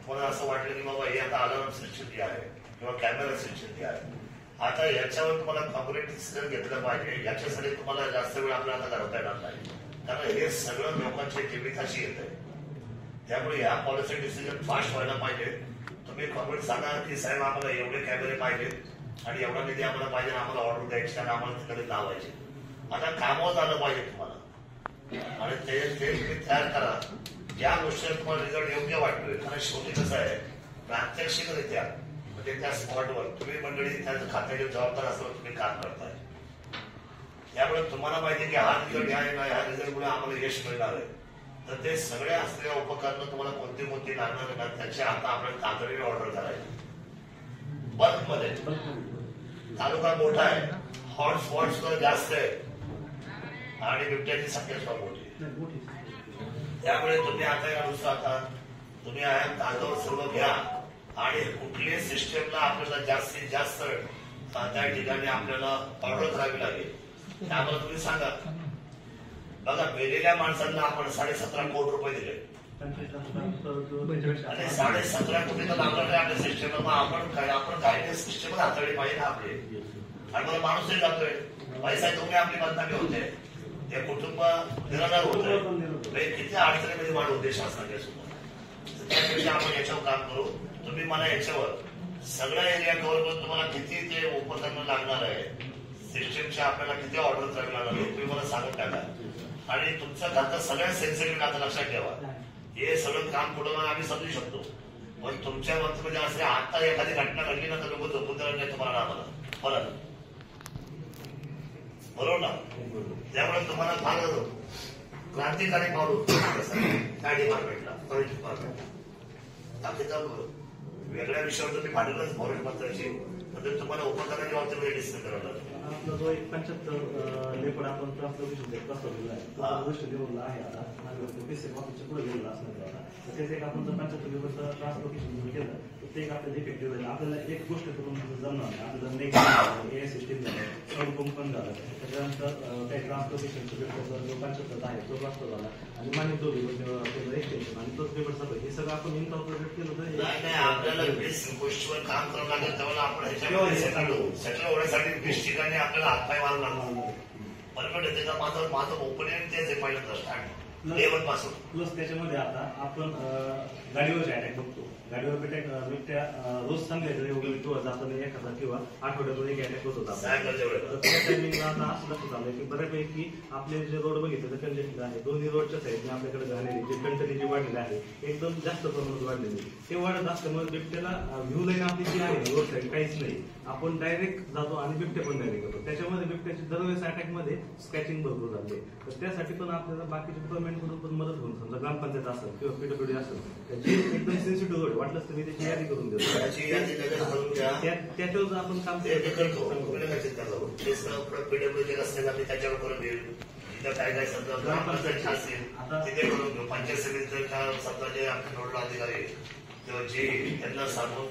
मला असं वाटलं की बाबा हे आता अलार्म सिस्टम जी आहे किंवा कॅमेरा सिस्टम जी आहे, आता याच्यावर तुम्हाला कॉर्पोरेट डिसिजन घेतलं पाहिजे. याच्यासाठी तुम्हाला जास्त वेळ आपल्याला घालवता येणार नाही, कारण हे सगळं लोकांच्या जीविताशी येत आहे. त्यामुळे या पॉलिसी डिसिजन फास्ट व्हायला पाहिजे. तुम्ही कॉर्पोरेट सांगा की साहेब आम्हाला एवढे कॅमेरे पाहिजेत आणि एवढा निधी आम्हाला पाहिजे, आम्हाला ऑर्डर द्यायची आणि आम्हाला तिकडे लावायचे. आता कामावर झालं पाहिजे तुम्हाला आणि ते तुम्ही तयार करा ज्या गोष्टीला तुम्हाला रिझल्ट योग्य वाटतोय. कारण शेवटी कसं आहे प्रात्यक्षिकरित्या म्हणजे त्या स्पॉटवर तुम्ही मंडळी त्याचं खात्याचे जबाबदार असल्यावर तुम्ही काम करताय. त्यामुळे तुम्हाला माहिती की हा रिझल्ट आहे ना, ह्या रिझल्टमुळे आम्हाला यश मिळणार आहे, तर ते सगळ्या असलेल्या उपकरणं तुम्हाला कोणती कोणती लागणार ना त्याच्या आता आपण तातडीने ऑर्डर करायची. बल्कमध्ये तालुका मोठा आहे, हॉटस्पॉट सुद्धा जास्त आहे आणि बिबट्याची संख्या सुद्धा मोठी. त्यामुळे तुम्ही आता तुम्ही तांदूळ सर्व घ्या आणि कुठल्याही सिस्टमला आपल्याला जास्तीत जास्त त्या ठिकाणी आपल्याला ऑर्डर करावी लागेल. त्यामुळे तुम्ही सांगा बघा मेलेल्या माणसांना आपण 17.5 कोटी रुपये दिले आणि 17.5 कोटी तर लागणार नाही आपल्या सिस्टमला. मग आपण काही सिस्टम हाताळली पाहिजे ना आपले. आणि मला माणूसही जातोय पैसा तुम्ही आपली बदनामी होते, ते कुटुंब निराधार होत आहे, किती अडचणीमध्ये वाढ होते शासनाच्या सुद्धा. त्यापेक्षा आपण याच्यावर काम करू. तुम्ही मला याच्यावर सगळ्या एरिया कव्हर करून तुम्हाला किती ते उपकरणं लागणार आहे, सिस्टमच्या आपल्याला किती ऑर्डर करावी लागणार आहे तुम्ही मला सांगून टाका. आणि तुमचं खातं सगळ्यात सेन्सिटिव्ह आता लक्षात ठेवा. हे सगळं काम पुढे आम्ही समजू शकतो, पण तुमच्या मंत्रीमध्ये असले आता एखादी घटना घडली ना तर लोक झोपून देणार नाही तुम्हाला आम्हाला परत, बरोबर ना. त्यामुळे तुम्हाला फार क्रांतिकारी पाऊल त्या डिपार्टमेंटला फॉरेस्ट डिपार्टमेंटला बाकीचा वेगळ्या विषयावर तुम्ही पाठवलंच फॉरेस्ट मंत्र्याची, म्हणजे तुम्हाला उपकरणाची बाबतीमध्ये डिस्कस करावं लागेल. आपला जो एक 75 लेपड आपण ट्रान्सपोर्टेशन बसवलेला आहे दृष्टी लेवलला आहे. आता ऑफिसच्या पुढे गेलेला असणार आता त्याचे एक आपण जर 75 लेवलचं ट्रान्सपोर्टेशन केलं तर ते एक आपल्याला इफेक्टिव्ह राहील. आपल्याला एक गोष्ट करून जमणार नाही. आपल्याला नेक्स्ट ए सिस्टीम झालं, सौरपंप पण झालं, त्याच्यानंतर काही ट्रान्सपोर्टेशनचं पेपर जो 75 आहे तो ट्रान्सफर झाला आणि मान्य तो पेपर एक्सटेन्शन आणि तोच पेपर सगळं हे सगळं आपण इनकॉर्पोरेट केलं तर आपल्याला 20 गोष्टीवर काम करावं लागेल. तेव्हा आपण ह्याच्यामध्ये सेटल होण्यासाठी 20 ठिकाणी आपल्याला हातपाय मारावं लागणार. बरोबर आहे. त्याचा माझं ओपनिंग तेच आहे पहिल्यांदा स्टार्ट लेवल पासून. प्लस त्याच्यामध्ये आता आपण गाडीवरचे अटॅक बघतो. गाडीवर बिबट्या रोज सांगायचं वगैरे किंवा जाताना एखादा किंवा आठवड्यातून एक अटॅक होत होता. त्या टायमिंगला आता असं लक्षात आलंय की बऱ्यापैकी आपले जे रोड बघितले तर कंजेस्टेड आहे. दोन्ही रोडच्या साईडने आपल्याकडे झालेली जे कंटनी जी वाढलेली आहे एकदम जास्त प्रमाणात वाढलेली. ते वाढत असल्यामुळे बिबट्याला व्ह्यू लाईन आपली जी आहे रोड साईड काहीच नाही. आपण डायरेक्ट जातो आणि बिबटे पण डायरेक्ट करतो. त्याच्यामध्ये बिबट्याची दरवेळेस अटॅकमध्ये स्क्रॅचिंग भरपूर झाले. तर त्यासाठी पण आपल्याला बाकीच्या डिपार्टमेंटकडून पण मदत होऊन समजा ग्रामपंचायत असेल किंवा पीडब्ल्यूडी असेल जे एकदम सेन्सिटिव्ह रोड वाटलंच तर मी त्याची यादी करून देतो. त्याच्यावर आपण काम करतो. पीडब्ल्यूडी असतील आम्ही त्याच्यावर करून देऊ. तिथं काय काय समजा ग्रामपंचायत असतील तिथे करून घेऊ. पंचायत समितीच्या समजा जे आपले नोडल अधिकारी किंवा जे त्यांना सांगून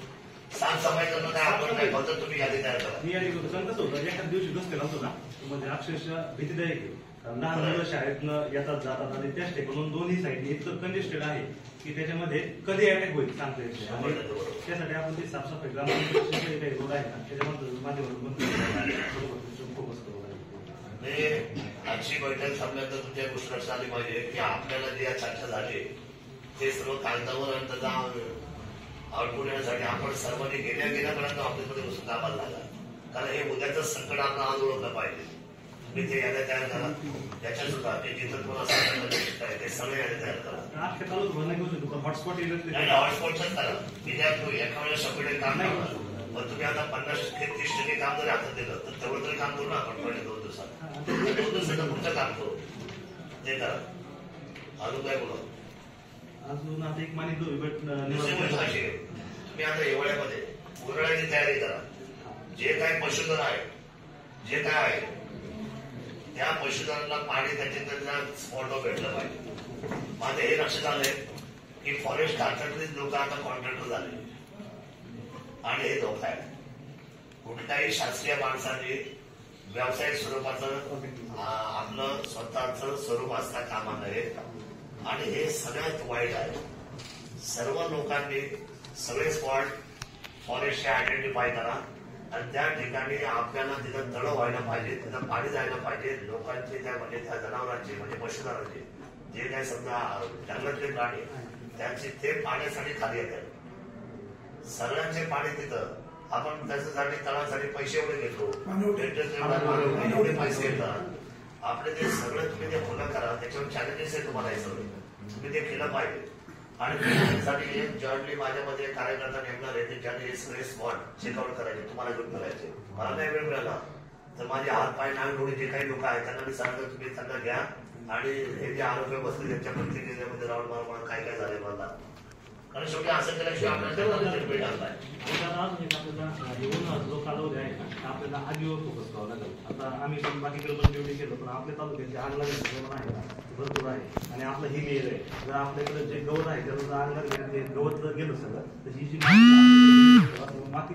साफसफाई करणं काय आपण नाही, फक्त तुम्ही यादी तयार करा. मी यादी करतो. कारण कसं होतं, एखाद्या दिवशी रस्ते घालतो ना, म्हणजे अक्षरशः भीतीदायक आहे. लहान मुलं शाळेतनं येतात जातात आणि त्याच ठिकाणून दोन्ही साईड इतकं कंजेस्टेड आहे की त्याच्यामध्ये कधी अटॅक होईल सांगता येत नाही. आणि त्यासाठी आपण ती साफसफाई ग्रामपंचायतीचे काही रोड आहे ना त्याच्यामध्ये माध्यमातून फोकस करू. म्हणजे आजची बैठक थांबल्यानंतर तुमच्या गोष्ट लक्षात आली पाहिजे की आपल्याला जे चर्चा झाली ते सर्व कागदावर आणि त्याचा आउटपुट येण्यासाठी आपण सर्वांनी गेल्यापर्यंत ऑफिसमध्ये बसून कामाला लागला. कारण हे उद्याचं संकट आपण आज ओळखलं पाहिजे. तुम्ही ते याद्या तयार करा, त्याच्या सुद्धा ते जिथं तुम्हाला आहे ते सगळे याद्या तयार करा. हॉटस्पॉटच करा. मी त्या एका वेळेला सगळे काम नाही होणार, पण तुम्ही आता 50-30% काम जरी हातात दिलं तर तेवढं तरी काम करू ना आपण पहिले 2 दिवसात. 2 दिवसाचं पुढचं काम करू, ते करा. अजून काय बोला? अजून आता एक मानिक तुम्ही आता हिवाळ्यामध्ये उन्हाळ्याची तयारी करा. जे काय पशुधन आहे, जे काय आहे त्या पशुधनाला पाणी त्यांच्या स्पॉटवर भेटलं पाहिजे. माझं हे लक्षात आलंय की फॉरेस्ट खात्यातले लोक आता कॉन्ट्रॅक्टर झाले आणि हे धोका आहे. कुठल्याही शासकीय माणसाने व्यावसायिक स्वरूपाचं आपलं स्वतःचं स्वरूप असता कामा नये. आणि हे सगळ्यात वाईट आहे. सर्व लोकांनी सगळे स्पॉट फॉरेस्टचे आयडेंटिफाय करा आणि त्या ठिकाणी आपल्याला तिथं तळ व्हायला पाहिजे, तिथं पाणी जायला पाहिजे. लोकांचे त्या म्हणजे त्या जनावरांचे म्हणजे पशुधनाचे जे काय समजा जंगलातले प्राणी त्यांचे ते पाण्यासाठी खाली येतात. सगळ्यांचे पाणी तिथं आपण त्याच्यासाठी तळासाठी पैसे एवढे घेतो, एवढे पैसे येतात. आपले ते सगळं तुम्ही ते पूर्ण करा. त्याच्यावर चॅलेंजेस आहे तुम्हाला हे सगळं, तुम्ही ते केलं पाहिजे. आणि त्यासाठी एक जॉईंटली माझ्यामध्ये कार्यकर्ता नेमणार आहे, त्याच्याने हे सगळे स्पॉट चेकआउट करायचे, तुम्हाला घेऊन करायचे. मला नाही वेळ मिळाला तर माझे हात पाय नाक डोळे जे काही लोक आहेत त्यांना मी सांगतो तुम्ही त्यांना घ्या आणि हे जे आरोग्य बसले त्यांच्या प्रत्येक जिल्ह्यामध्ये राऊंड मारून काय काय झालंय मला. कारण शेवटी असं केल्याशिवाय आपल्याला भेट आणलाय. जो कालावधी आहे ना आपल्याला आगीवर फोकस करावं लागेल. आता आम्ही पण बाकीकडे पण ड्युटी केलं, पण आपल्या तालुक्यात जे आग लागेल जेवण आहे ना भरपूर आहे आणि आपलं हिल एरिया आहे. जर आपल्याकडे जे गवत आहे त्याला जर आग लागली गवत जर गेलं सगळं तर ही जी माती